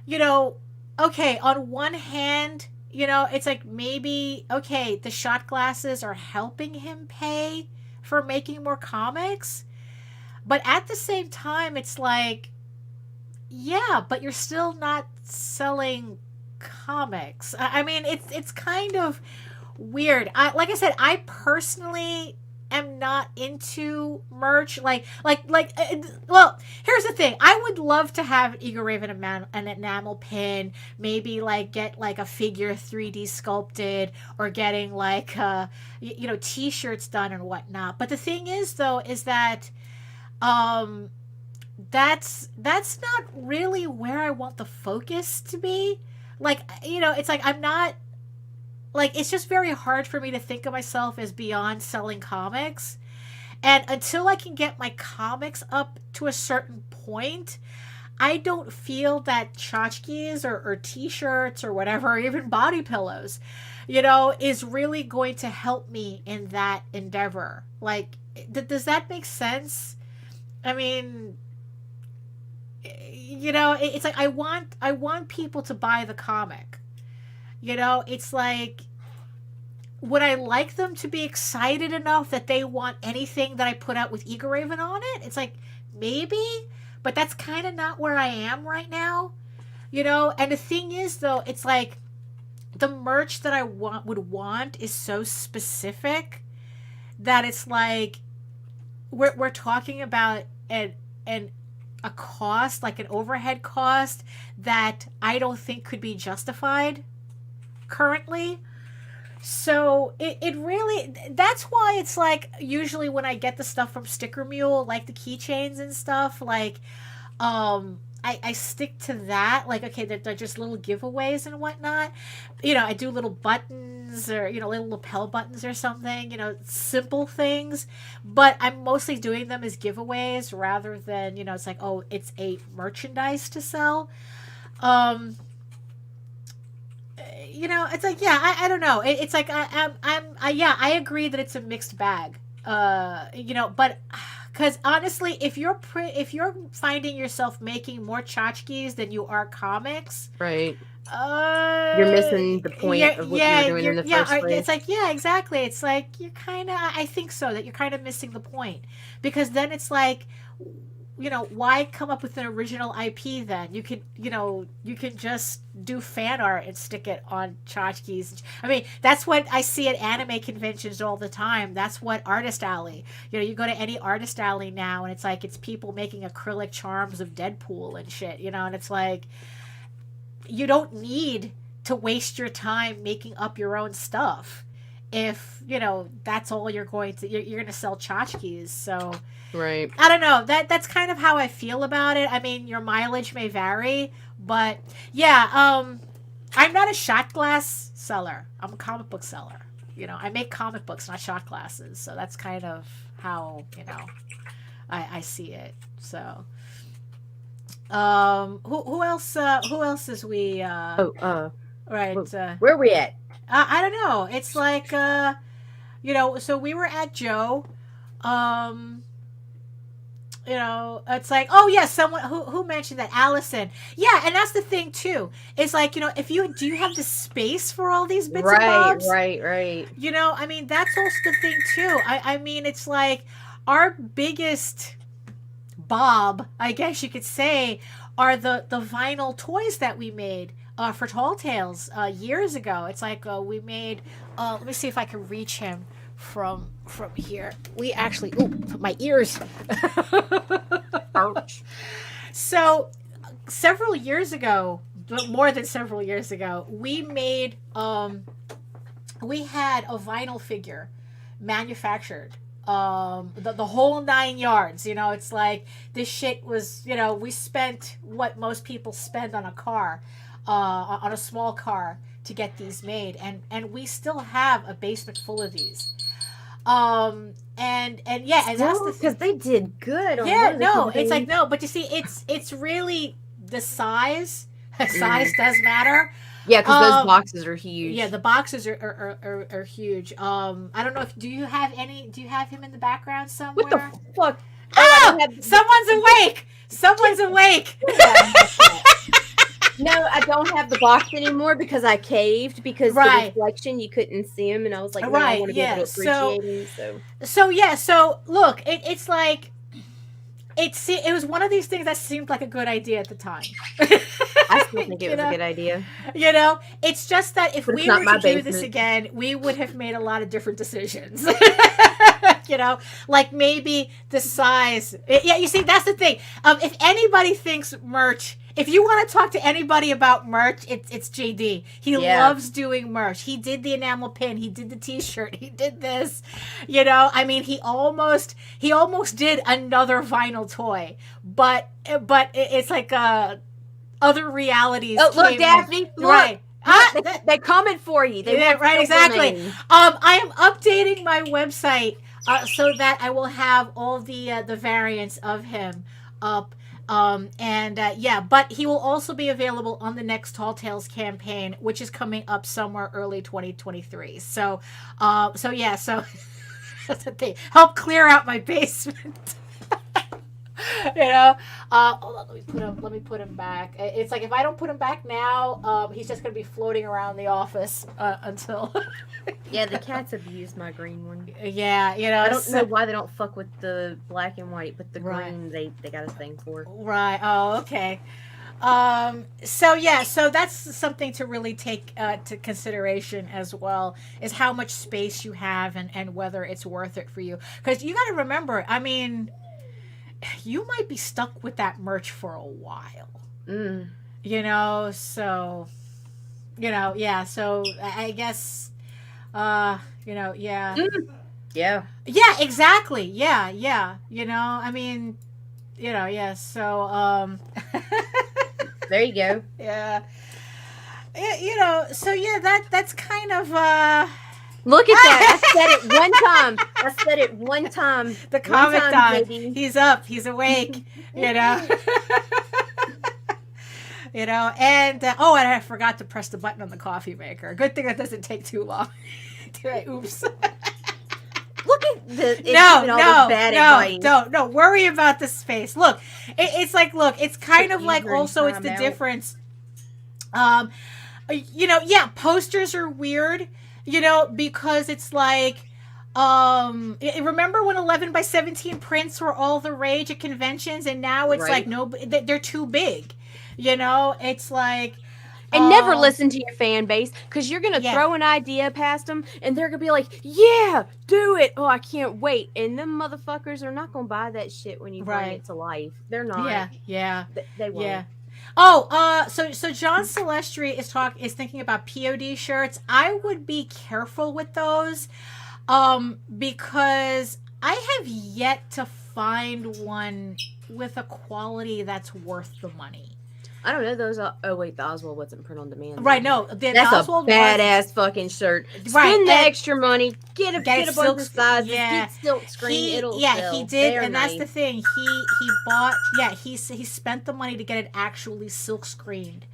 you know, okay, on one hand, you know, it's like maybe, okay, the shot glasses are helping him pay for making more comics, but at the same time, it's like, yeah, but you're still not selling comics. I mean, it's kind of weird. Like I said, I personally am not into merch. Well, here's the thing. I would love to have Eagle Raven an enamel pin, maybe like get like a figure 3D sculpted, or getting like you know, t-shirts done and whatnot. But the thing is, though, is that that's not really where I want the focus to be. Like, you know, it's like I'm not, like, it's just very hard for me to think of myself as beyond selling comics. And until I can get my comics up to a certain point, I don't feel that tchotchkes or t-shirts or whatever, or even body pillows, you know, is really going to help me in that endeavor. Like, does that make sense? I mean, you know, it's like I want people to buy the comic. You know, it's like, would I like them to be excited enough that they want anything that I put out with Eagle Raven on it? It's like, maybe, but that's kind of not where I am right now. You know, and the thing is, though, it's like the merch that I would want is so specific that it's like we're talking about a cost, like an overhead cost, that I don't think could be justified currently. So it really, that's why it's like, usually when I get the stuff from Sticker Mule, like the keychains and stuff, like I stick to that. Like, okay, they're just little giveaways and whatnot. You know, I do little buttons, or, you know, little lapel buttons or something, you know, simple things. But I'm mostly doing them as giveaways rather than, you know, it's like, oh, it's a merchandise to sell. you know, it's like, yeah, I don't know. It's like I agree that it's a mixed bag. You know, but because honestly, if you're finding yourself making more tchotchkes than you are comics, right? You're missing the point of what you were doing in the first place. It's like, yeah, exactly. It's like you're kind of, I think so, that you're kind of missing the point, because then it's like, you know, why come up with an original IP then? You could, you know, you could just do fan art and stick it on tchotchkes. I mean, that's what I see at anime conventions all the time. That's what Artist Alley. You know, you go to any Artist Alley now and it's like, it's people making acrylic charms of Deadpool and shit, you know, and it's like, you don't need to waste your time making up your own stuff if, you know, that's all you're going to, you're going to sell tchotchkes. So right, I don't know, that's kind of how I feel about it. I mean, your mileage may vary, but yeah, I'm not a shot glass seller. I'm a comic book seller. You know, I make comic books, not shot glasses. So that's kind of how, you know, I see it. So who else is we right, where are we at? I don't know. It's like you know, so we were at Joe. You know, it's like, oh yeah, someone who mentioned that, Allison. Yeah, and that's the thing too. It's like, you know, if you do, you have the space for all these bits and bobs. Right. You know, I mean, that's also the thing too. I mean, it's like our biggest bob, I guess you could say, are the vinyl toys that we made for Tall Tales years ago. It's like we made. Let me see if I can reach him from here. We actually, my ears. Ouch. So several years ago, more than several years ago, we made we had a vinyl figure manufactured, the whole 9 yards. You know, it's like this shit was, you know, we spent what most people spend on a car, on a small car, to get these made, and we still have a basement full of these. And yeah, and that's because they did good. Yeah, no, it's like, no, but you see, it's really the size. Size does matter. Yeah, because those boxes are huge. Yeah, the boxes are huge. I don't know if do you have him in the background somewhere? What the fuck? Oh, someone's awake. Someone's awake. No, I don't have the box anymore because I caved because the reflection, you couldn't see him, and I was like, no, I want to be able to appreciate him. So look, it's like it was one of these things that seemed like a good idea at the time. I still think it was a good idea. You know, it's just that if we were to do this again, we would have made a lot of different decisions. You know, like maybe the size. Yeah, you see, that's the thing. If anybody thinks merch, if you want to talk to anybody about merch, it's JD. He loves doing merch. He did the enamel pin. He did the T-shirt. He did this. You know, I mean, he almost did another vinyl toy, but it's like other realities. Oh, look, Daphne, look. Right. They comment for you. Right, exactly. I am updating my website so that I will have all the variants of him up. But he will also be available on the next Tall Tales campaign, which is coming up somewhere early 2023. So that's the thing. Help clear out my basement. You know, hold on, let me put him back. It's like if I don't put him back now, he's just gonna be floating around the office until. Yeah, the cats have used my green one. Yeah, you know, I don't know why they don't fuck with the black and white, but the green they got a thing for. Right. Oh, okay. So that's something to really take to consideration as well, is how much space you have and whether it's worth it for you. Because you got to remember, I mean, you might be stuck with that merch for a while. You know, so, you know, yeah. So I guess, you know, yeah. Yeah. Yeah, exactly. Yeah. You know, I mean, you know, yeah. So, there you go. Yeah. You know, so yeah, that's kind of, look at that. I said it one time. The comic time. He's up. He's awake. You know. You know, and oh, and I forgot to press the button on the coffee maker. Good thing that doesn't take too long. Oops. Look at the don't worry about the space. Look, it's like, look, it's kind of like also it's the difference. You know, yeah, posters are weird, you know, because it's like, remember when 11 by 17 prints were all the rage at conventions, and now it's like, no, they're too big, you know, it's like, and never listen to your fan base, because you're going to throw an idea past them and they're going to be like, yeah, do it. Oh, I can't wait. And them motherfuckers are not going to buy that shit when you bring it to life. They're not. Yeah. They won't. Yeah. Oh, so John Celestri is thinking about POD shirts. I would be careful with those, because I have yet to find one with a quality that's worth the money. I don't know those. Oh wait, the Oswald wasn't print on demand. Right? No, that's Oswald a badass fucking shirt. Spend the extra money. Get a bunch of sizes. Get silk screen. He did, and that's the thing. He bought. Yeah, he spent the money to get it actually silk screened.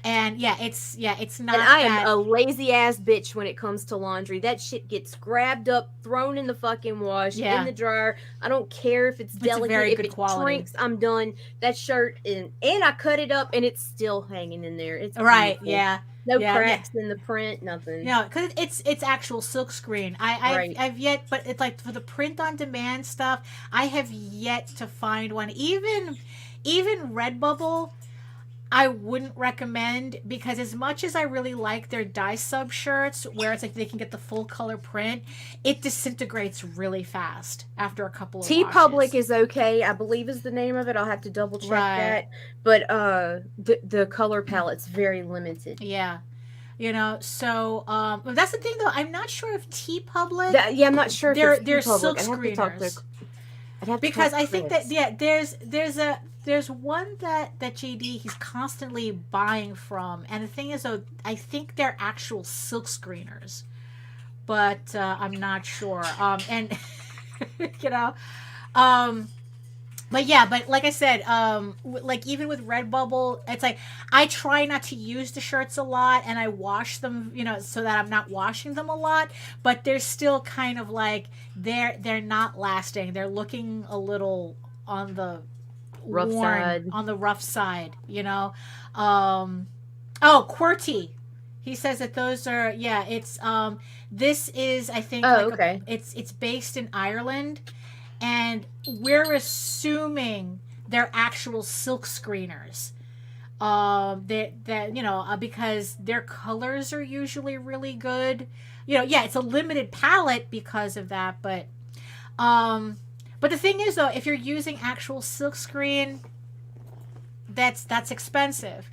And it's not. And I am a lazy ass bitch when it comes to laundry. That shit gets grabbed up, thrown in the fucking wash, in the dryer. I don't care if it's delicate, very if good it quality. shrinks, I'm done. That shirt and I cut it up and it's still hanging in there. It's right, beautiful. yeah. No cracks in the print, nothing. No, because it's actual silk screen. I've yet, but it's like for the print on demand stuff, I have yet to find one. Even Redbubble, I wouldn't recommend, because as much as I really like their dye sub shirts where it's like they can get the full color print, it disintegrates really fast after a couple of washes. TeePublic is okay, I believe is the name of it. I'll have to double check that. But the color palette's very limited. Yeah. You know, so that's the thing though. I'm not sure if TeePublic. I'm not sure if they're silk screeners. Because I think that there's one that JD he's constantly buying from, and the thing is though, I think they're actual silk screeners, but I'm not sure. And you know, but like I said, like even with Redbubble, it's like I try not to use the shirts a lot, and I wash them, you know, so that I'm not washing them a lot. But they're still kind of like they're not lasting. They're looking a little on the rough side. On the rough side, you know. QWERTY. He says that those are it's this is I think it's based in Ireland. And we're assuming they're actual silk screeners. That you know, because their colors are usually really good. You know, it's a limited palette because of that. But the thing is though, if you're using actual silk screen, that's expensive.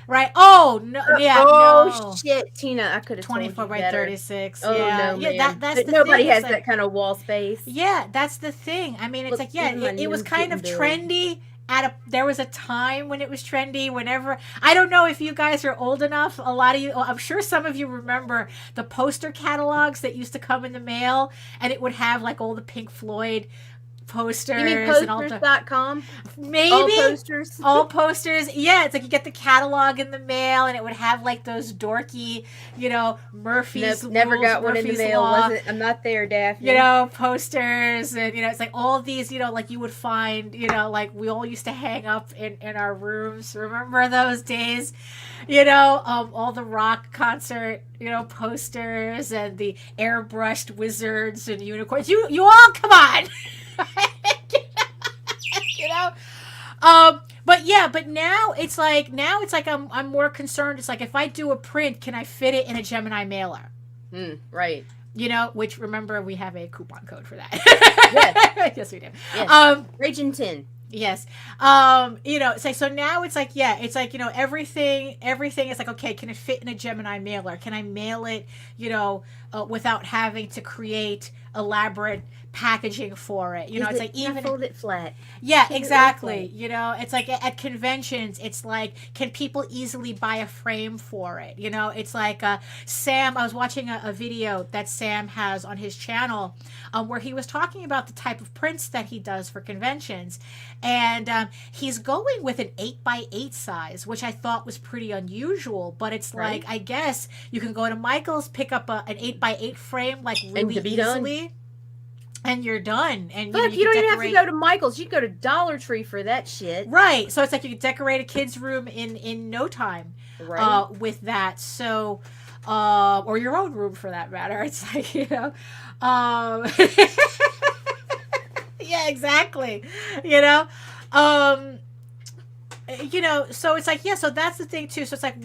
Right? Oh no! Yeah. Oh shit, Tina! I could have 24 by 36. Oh yeah, no, man. That's the nobody thing. has that kind of wall space. Yeah, that's the thing. I mean, it's like it was kind of trendy. There was a time when it was trendy. Whenever I don't know if you guys are old enough. A lot of you, I'm sure some of you remember the poster catalogs that used to come in the mail, and it would have like all the Pink Floyd posters. You mean posters.com? Maybe all posters. Yeah, it's like you get the catalog in the mail, and it would have like those dorky, you know, Murphy's. Nope, never got one Murphy's in the mail. I'm not there, Daphne. You know, posters, and you know, it's like all of these, you know, like you would find, you know, like we all used to hang up in our rooms. Remember those days? You know, all the rock concert, you know, posters and the airbrushed wizards and unicorns. You all come on. You know, but now it's like I'm more concerned. It's like if I do a print, can I fit it in a Gemini mailer? Right. You know, which remember we have a coupon code for that. Yes, yes we do. Yes. Region 10. Yes. You know, so now it's like, it's like, you know, everything is like, okay, can it fit in a Gemini mailer? Can I mail it, you know, without having to create elaborate packaging for it. You know, it's like even fold it flat. Yeah, exactly. You know, it's like at conventions, it's like, can people easily buy a frame for it? You know, it's like Sam, I was watching a video that Sam has on his channel where he was talking about the type of prints that he does for conventions. And he's going with an 8x8 size, which I thought was pretty unusual. But it's like, I guess you can go to Michael's, pick up an 8x8 frame like really easily. Done. And you're done. And but you don't even have to go to Michael's. You can go to Dollar Tree for that shit. Right. So it's like you can decorate a kid's room in no time with that. So, or your own room for that matter. It's like, you know. Yeah, exactly. You know. You know, so it's like, yeah, so that's the thing too. So it's like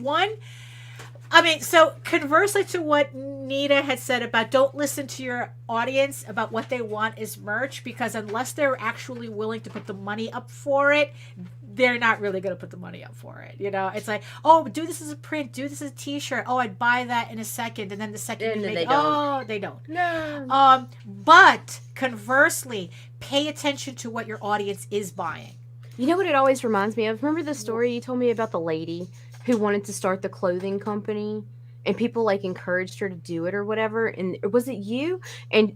I mean, so conversely to what Nita had said about don't listen to your audience about what they want is merch, because unless they're actually willing to put the money up for it, they're not really going to put the money up for it. You know, it's like, oh, do this as a print, do this as a t-shirt. Oh, I'd buy that in a second. And then the second they don't. No. But conversely, pay attention to what your audience is buying. You know what it always reminds me of? Remember the story you told me about the lady who wanted to start the clothing company and people like encouraged her to do it or whatever? And was it you? And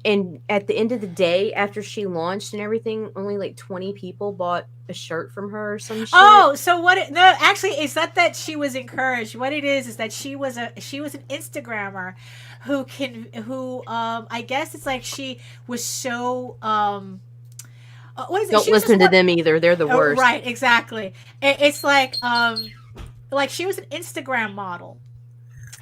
at the end of the day, after she launched and everything, only like 20 people bought a shirt from her or some shit. Oh, so no, actually it's not that she was encouraged. What it is that she was an Instagrammer who I guess it's like she was so what is it? Don't listen to them either. They're the worst. Right, exactly. It's like she was an Instagram model,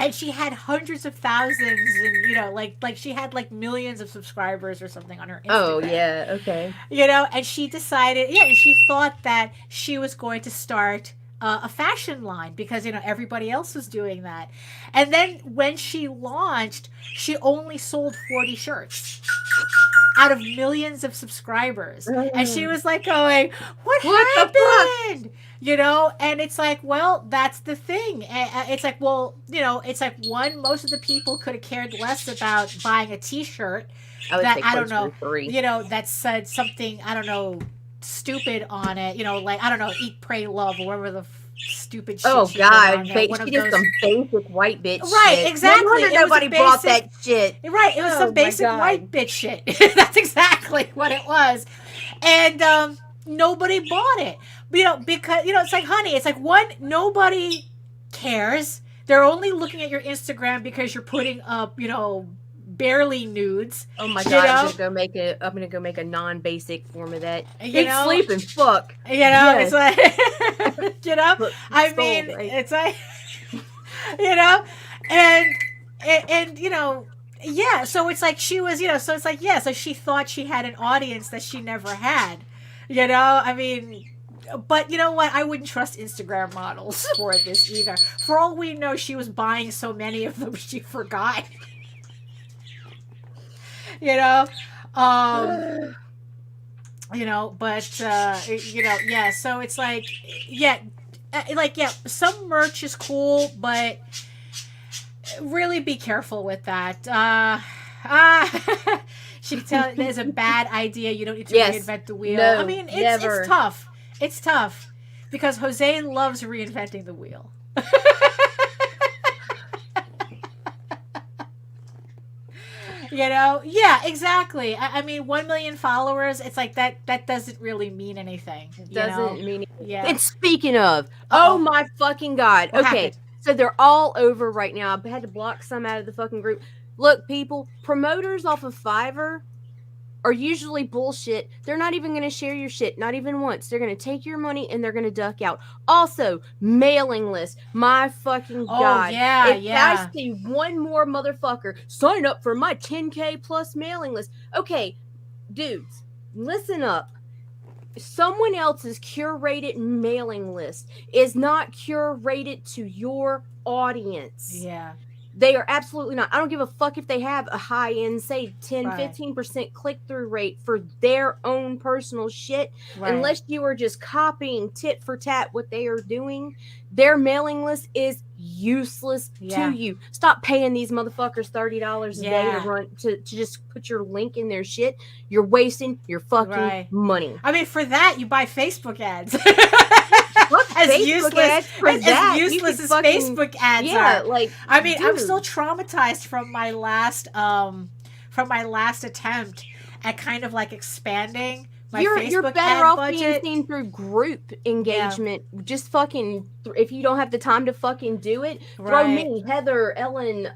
and she had hundreds of thousands, and you know, like she had like millions of subscribers or something on her Instagram. Oh yeah, okay. You know, and she decided, and she thought that she was going to start a fashion line because, you know, everybody else was doing that. And then when she launched, she only sold 40 shirts out of millions of subscribers. And she was like going, what happened? You know, and it's like, well, that's the thing. It's like, well, you know, it's like, one, most of the people could have cared less about buying a t-shirt that, I don't know, you know, that said something, I don't know, stupid on it, you know, like, I don't know, Eat, Pray, Love, or whatever the stupid shit. Oh God, she did some basic white bitch shit. Right, exactly. No wonder nobody bought that shit. Right, it was some basic white bitch shit. That's exactly what it was. And nobody bought it. You know, because, you know, it's like, honey, it's like, one, nobody cares. They're only looking at your Instagram because you're putting up, you know, barely nudes. Oh my God, I'm gonna go make a non-basic form of that. You know, sleep and fuck. You know, it's like, you know, I mean, it's like, you know, and you know, yeah. So it's like she was, you know, so it's like, yeah. So she thought she had an audience that she never had. You know, I mean. But you know what? I wouldn't trust Instagram models for this either. For all we know, she was buying so many of them she forgot. You know, you know, but you know, yeah. So it's like, yeah, some merch is cool, but really be careful with that. She can tell there's a bad idea. You don't need to reinvent the wheel. No, I mean, it's tough. It's tough because Jose loves reinventing the wheel. You know? Yeah, exactly. I mean, 1 million followers, it's like that doesn't really mean anything. Doesn't mean anything. Yeah. And speaking of, oh my fucking God. What okay, happened? So they're all over right now. I had to block some out of the fucking group. Look, people, promoters off of Fiverr are usually bullshit. They're not even going to share your shit, not even once. They're going to take your money and they're going to duck out. Also, mailing list. My fucking God. If I see one more motherfucker sign up for my 10K plus mailing list. Okay, dudes, listen up. Someone else's curated mailing list is not curated to your audience. Yeah. They are absolutely not. I don't give a fuck if they have a high-end, say, 10, 15% click-through rate for their own personal shit. Right. Unless you are just copying tit for tat what they are doing. Their mailing list is useless to you. Stop paying these motherfuckers $30 a day to run to just put your link in their shit. You're wasting your fucking money. I mean, for that you buy Facebook ads. As useless as Facebook ads are. Like, I mean, dude. I'm still traumatized from my last attempt at kind of like expanding my Facebook you're better off budget. being seen through group engagement. Just fucking, if you don't have the time to fucking do it, throw me, Heather, Ellen,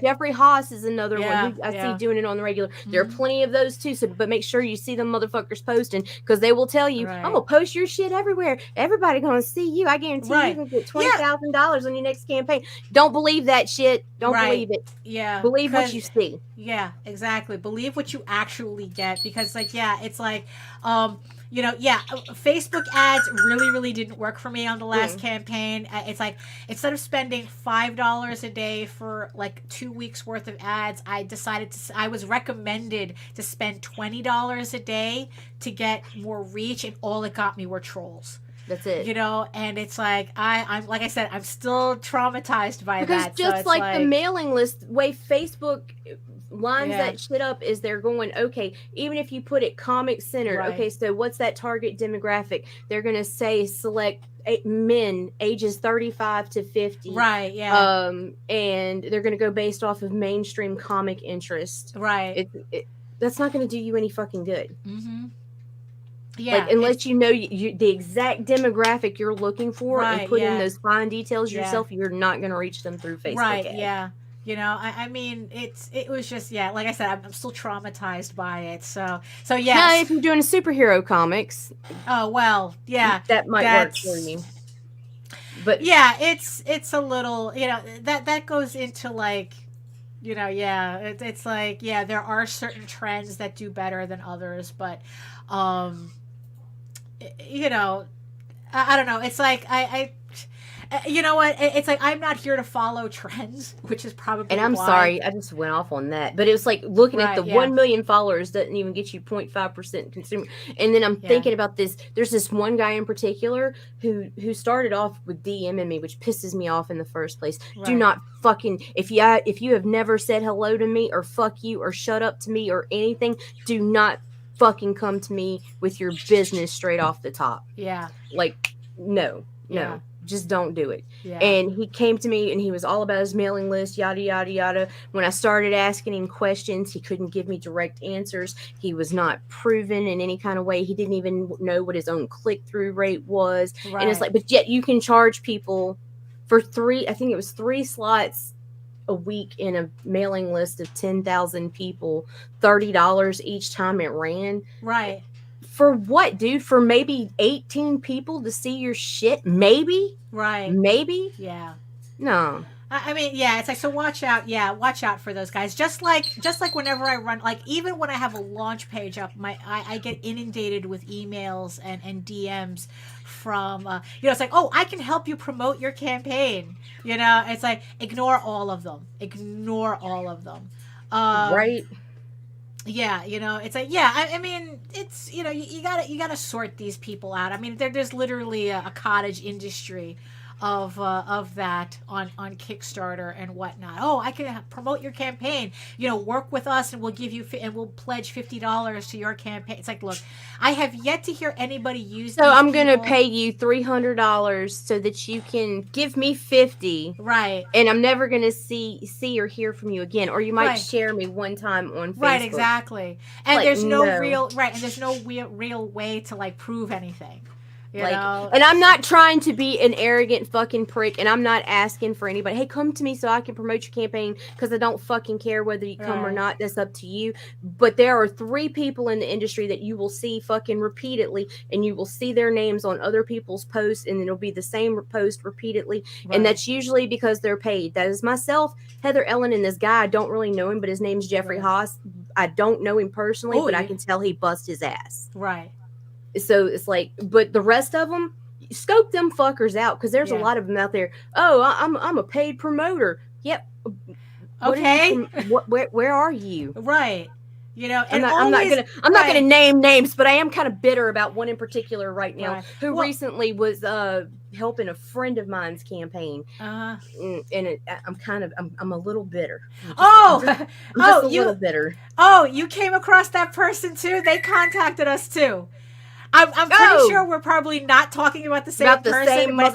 Jeffrey Haus is another one who I see doing it on the regular. There are plenty of those too. So, but make sure you see them motherfuckers posting, because they will tell you, I'm gonna post your shit everywhere. Everybody gonna see you. I guarantee you can get $20,000 on your next campaign. Don't believe that shit. Don't believe it. Yeah, believe what you see. Yeah, exactly. Believe what you actually get, because like it's like Facebook ads really didn't work for me on the last campaign. It's like, instead of spending $5 a day for like 2 weeks worth of ads, I was recommended to spend $20 a day to get more reach, and all it got me were trolls. That's it. And it's like, I'm like I said, I'm still traumatized by that. Because just like the mailing list, way Facebook lines that shit up is they're going, okay, even if you put it comic centered, okay, so what's that target demographic? They're going to say select men ages 35 to 50. Right, yeah. And they're going to go based off of mainstream comic interest. Right. That's not going to do you any fucking good. Mm-hmm. Yeah, like, unless you know the exact demographic you're looking for and put in those fine details yourself, you're not going to reach them through Facebook. Right, ads. yeah. I mean, it was just, like I said, I'm still traumatized by it. So yeah. Now, if you're doing superhero comics. Oh, well, yeah. That might work for you. But yeah, it's a little, that goes into like, it's like, there are certain trends that do better than others, but, I don't know. It's like, you know what? It's like, I'm not here to follow trends, which is probably And I'm sorry, I just went off on that. But it was like looking at the 1 million followers doesn't even get you 0.5% consumer. And then I'm thinking about this. There's this one guy in particular who started off with DMing me, which pisses me off in the first place. Right. Do not fucking, if you have never said hello to me or fuck you or shut up to me or anything, do not fucking come to me with your business straight off the top. Yeah. Like, no. Just don't do it. Yeah. And he came to me and he was all about his mailing list, yada, yada, yada. When I started asking him questions, he couldn't give me direct answers. He was not proven in any kind of way. He didn't even know what his own click-through rate was. Right. And it's like, but yet you can charge people for 3 slots a week in a mailing list of 10,000 people, $30 each time it ran. Right. For what, dude? For maybe 18 people to see your shit? Maybe? Right. Maybe? Yeah. No. I mean, it's like, so watch out. Yeah, watch out for those guys. Just like whenever I run, like, even when I have a launch page up, I get inundated with emails and DMs from, it's like, oh, I can help you promote your campaign. It's like, ignore all of them. Right. Yeah, it's like, I mean, it's, you gotta sort these people out. I mean, there's literally a cottage industry of that on Kickstarter and whatnot. Oh, I can promote your campaign. Work with us and we'll give you and we'll pledge $50 to your campaign. It's like, look, I have yet to hear anybody use. So I'm gonna pay you $300 so that you can give me $50. Right. And I'm never gonna see or hear from you again, or you might share me one time on Facebook. Right. Exactly. And there's no real real way to like prove anything. You know? And I'm not trying to be an arrogant fucking prick, and I'm not asking for anybody, hey, come to me so I can promote your campaign, because I don't fucking care whether you come or not. That's up to you. But there are 3 people in the industry that you will see fucking repeatedly, and you will see their names on other people's posts, and it'll be the same post repeatedly. Right. And that's usually because they're paid. That is myself, Heather, Ellen, and this guy. I don't really know him, but his name's Jeffrey Haus. I don't know him personally, but I can tell he bust his ass. Right. So it's like, but the rest of them, scope them fuckers out, because there's a lot of them out there. Oh, I'm a paid promoter. Yep. Okay. Where are you? Right. You know, I'm and not gonna name names, but I am kind of bitter about one in particular right now Right. who recently was helping a friend of mine's campaign. And I'm a little bitter. I'm just a little bitter. Oh, you came across that person too? They contacted us too. I'm pretty sure we're probably not talking about the same person, but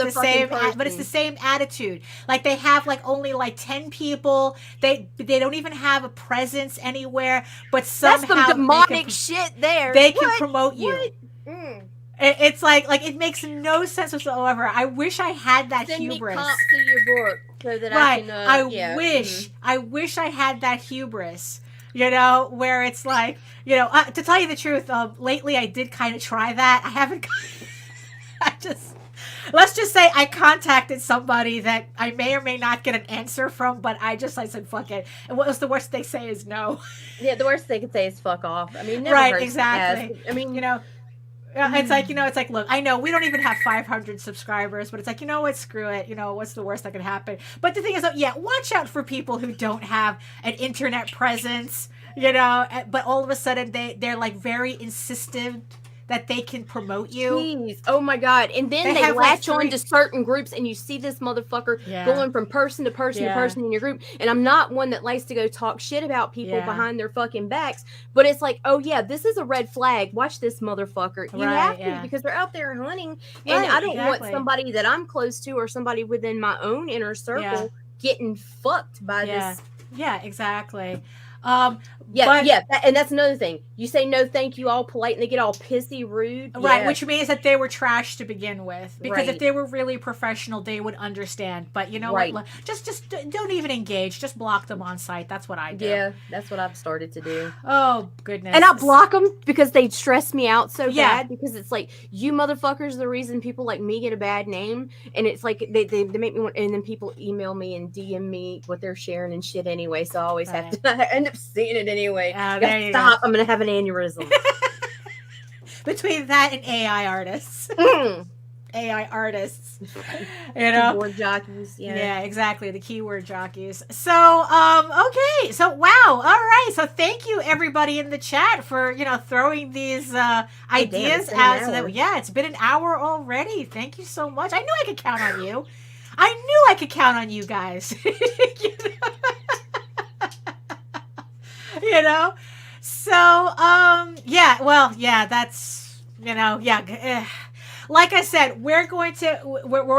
it's the same attitude. Like they have like only like 10 people. They don't even have a presence anywhere, but somehow that's some demonic shit there. They can promote you. It's like it makes no sense whatsoever. I wish I had that hubris. Send me comps to your book so that I can. I wish I had that hubris. You know, where it's like, you know, to tell you the truth, lately I did kind of try that. I haven't, let's just say I contacted somebody that I may or may not get an answer from, but I said, fuck it. And what was the worst they say is no. Yeah, the worst they could say is fuck off. I mean, never right, exactly. I mean, you know, it's like, you know, it's like, look, I know we don't even have 500 subscribers, but it's like, you know what, screw it. You know, what's the worst that could happen? But the thing is, yeah, watch out for people who don't have an internet presence, you know, but all of a sudden they're like very insistent that they can promote you. Jeez. Oh my God. And then they latch on to certain groups and you see this motherfucker going from person to person to person in your group. And I'm not one that likes to go talk shit about people behind their fucking backs, but it's like, oh yeah, this is a red flag. Watch this motherfucker. You have to, because they're out there hunting. And I don't want somebody that I'm close to or somebody within my own inner circle getting fucked by this. Yeah, exactly. And that's another thing. You say no thank you all polite and they get all pissy rude. Right, which means that they were trash to begin with. Because if they were really professional, they would understand. But you know what? Just don't even engage. Just block them on site. That's what I do. Yeah, that's what I've started to do. Oh, goodness. And I block them because they stress me out so bad. Because it's like, you motherfuckers are the reason people like me get a bad name. And it's like, they make me want, and then people email me and DM me what they're sharing and shit anyway. So I always have to, I end up seeing it anyway. Stop. I'm going to have an aneurysm. Between that and AI artists. AI artists. You know? Keyword jockeys. Yeah, exactly. The keyword jockeys. So, okay. So, wow. All right. So, thank you, everybody in the chat for, you know, throwing these ideas out. It's been an hour already. Thank you so much. I knew I could count on you. I knew I could count on you guys. You know? So, that's, you know, like I said, we're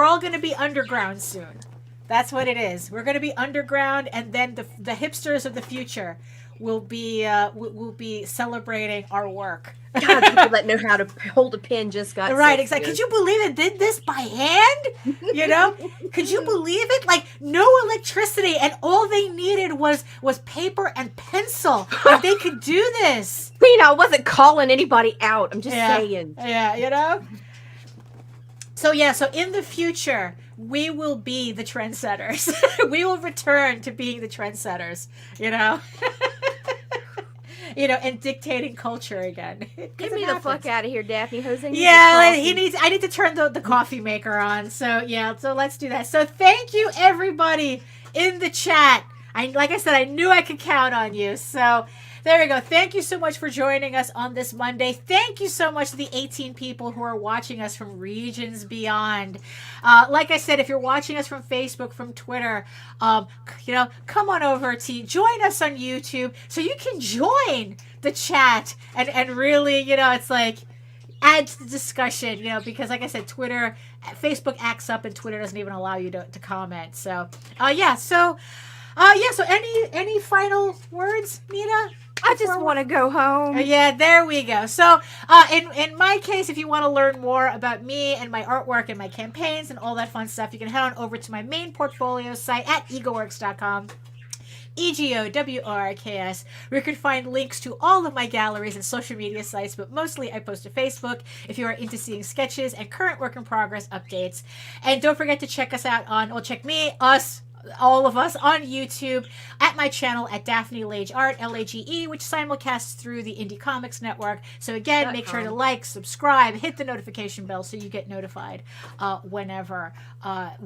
all going to be underground soon. That's what it is. We're going to be underground, and then the hipsters of the future will be celebrating our work. God, people that know how to hold a pen just got right. Exactly. Could you believe it did this by hand? You know? Could you believe it? Like no electricity, and all they needed was paper and pencil. Like they could do this. You know, I wasn't calling anybody out. I'm just saying. Yeah, you know. So in the future, we will be the trendsetters. We will return to being the trendsetters. You know. You know, and dictating culture again. Get me the fuck out of here, Daphne. Jose needs I need to turn the coffee maker on. So let's do that. So thank you everybody in the chat. Like I said, I knew I could count on you. So there we go. Thank you so much for joining us on this Monday. Thank you so much to the 18 people who are watching us from regions beyond. Like I said, if you're watching us from Facebook, from Twitter, you know, come on over to join us on YouTube so you can join the chat and really, you know, it's like add to the discussion, you know, because like I said, Facebook acts up and Twitter doesn't even allow you to comment. So, so any final words, Nita? I just want to go home. There we go. So, in my case, if you want to learn more about me and my artwork and my campaigns and all that fun stuff, you can head on over to my main portfolio site at egoworks.com. EGOWORKS, where you can find links to all of my galleries and social media sites, but mostly I post to Facebook if you are into seeing sketches and current work in progress updates. And don't forget to check us out check us all of us on YouTube, at my channel at Daphne Lage Art, Lage, which simulcasts through the Indie Comics Network. So again, make sure to like, subscribe, hit the notification bell so you get notified whenever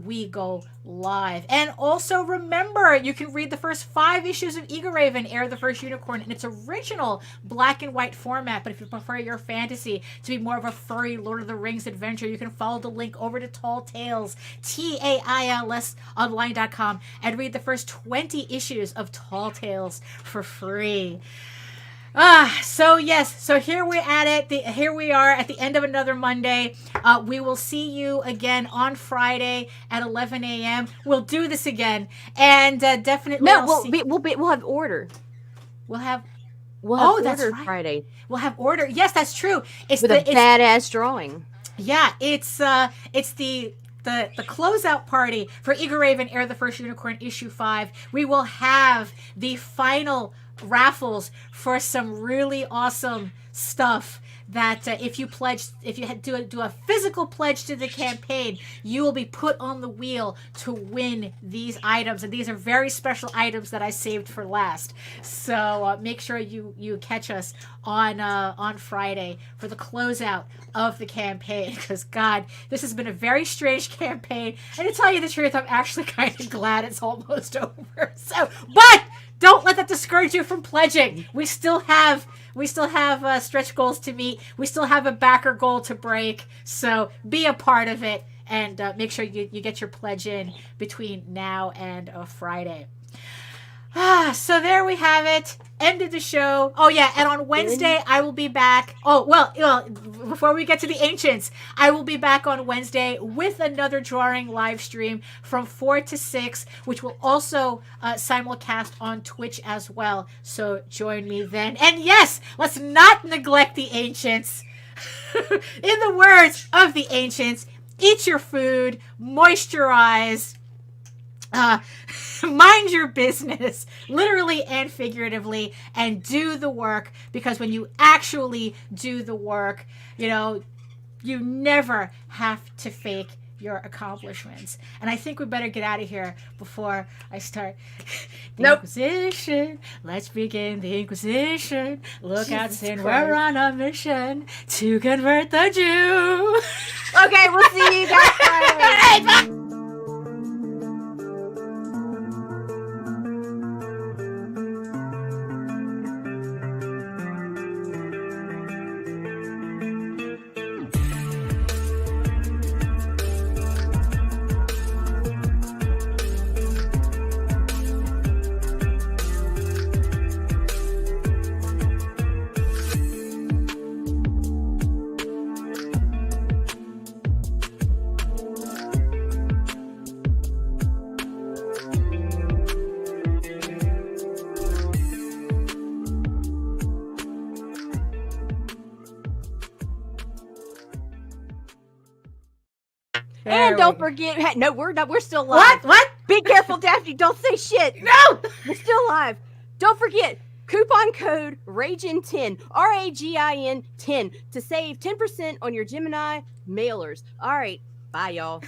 we go live. And also remember, you can read the first 5 issues of Eager Raven, Heir the First Unicorn, in its original black and white format. But if you prefer your fantasy to be more of a furry Lord of the Rings adventure, you can follow the link over to Tall Tales, TAILS online.com, and read the first 20 issues of Tall Tales for free. So yes, so here we are at the end of another Monday. We will see you again on Friday at 11 a.m. We'll do this again, and definitely we'll have order. We'll have order that's right. Friday. We'll have order. Yes, that's true. It's with a badass drawing. Yeah, it's the closeout party for Eager Raven, Heir the First Unicorn, issue 5. We will have the final raffles for some really awesome stuff that if you do a physical pledge to the campaign, you will be put on the wheel to win these items. And these are very special items that I saved for last. So make sure you catch us on Friday for the closeout of the campaign, because God, this has been a very strange campaign. And to tell you the truth, I'm actually kind of glad it's almost over. So, but don't let that discourage you from pledging. We still have stretch goals to meet. We still have a backer goal to break. So be a part of it, and make sure you get your pledge in between now and Friday. So there we have it. End of the show. Oh yeah, and on Wednesday I will be back. Oh well, before we get to the Ancients, I will be back on Wednesday with another drawing live stream from 4 to 6, which will also simulcast on Twitch as well. So join me then. And yes, let's not neglect the Ancients. In the words of the Ancients, eat your food, moisturize, mind your business, literally and figuratively, and do the work, because when you actually do the work, you never have to fake your accomplishments. And I think we better get out of here before I start the Inquisition. Let's begin the Inquisition. Look out, sin, we're on a mission to convert the Jew. Okay, we'll see you guys Friday. And don't forget, no, we're not. We're still live. What? Be careful, Daphne. Don't say shit. No! We're still live. Don't forget, coupon code RAGIN10, RAGIN 10, to save 10% on your Gemini mailers. All right. Bye, y'all.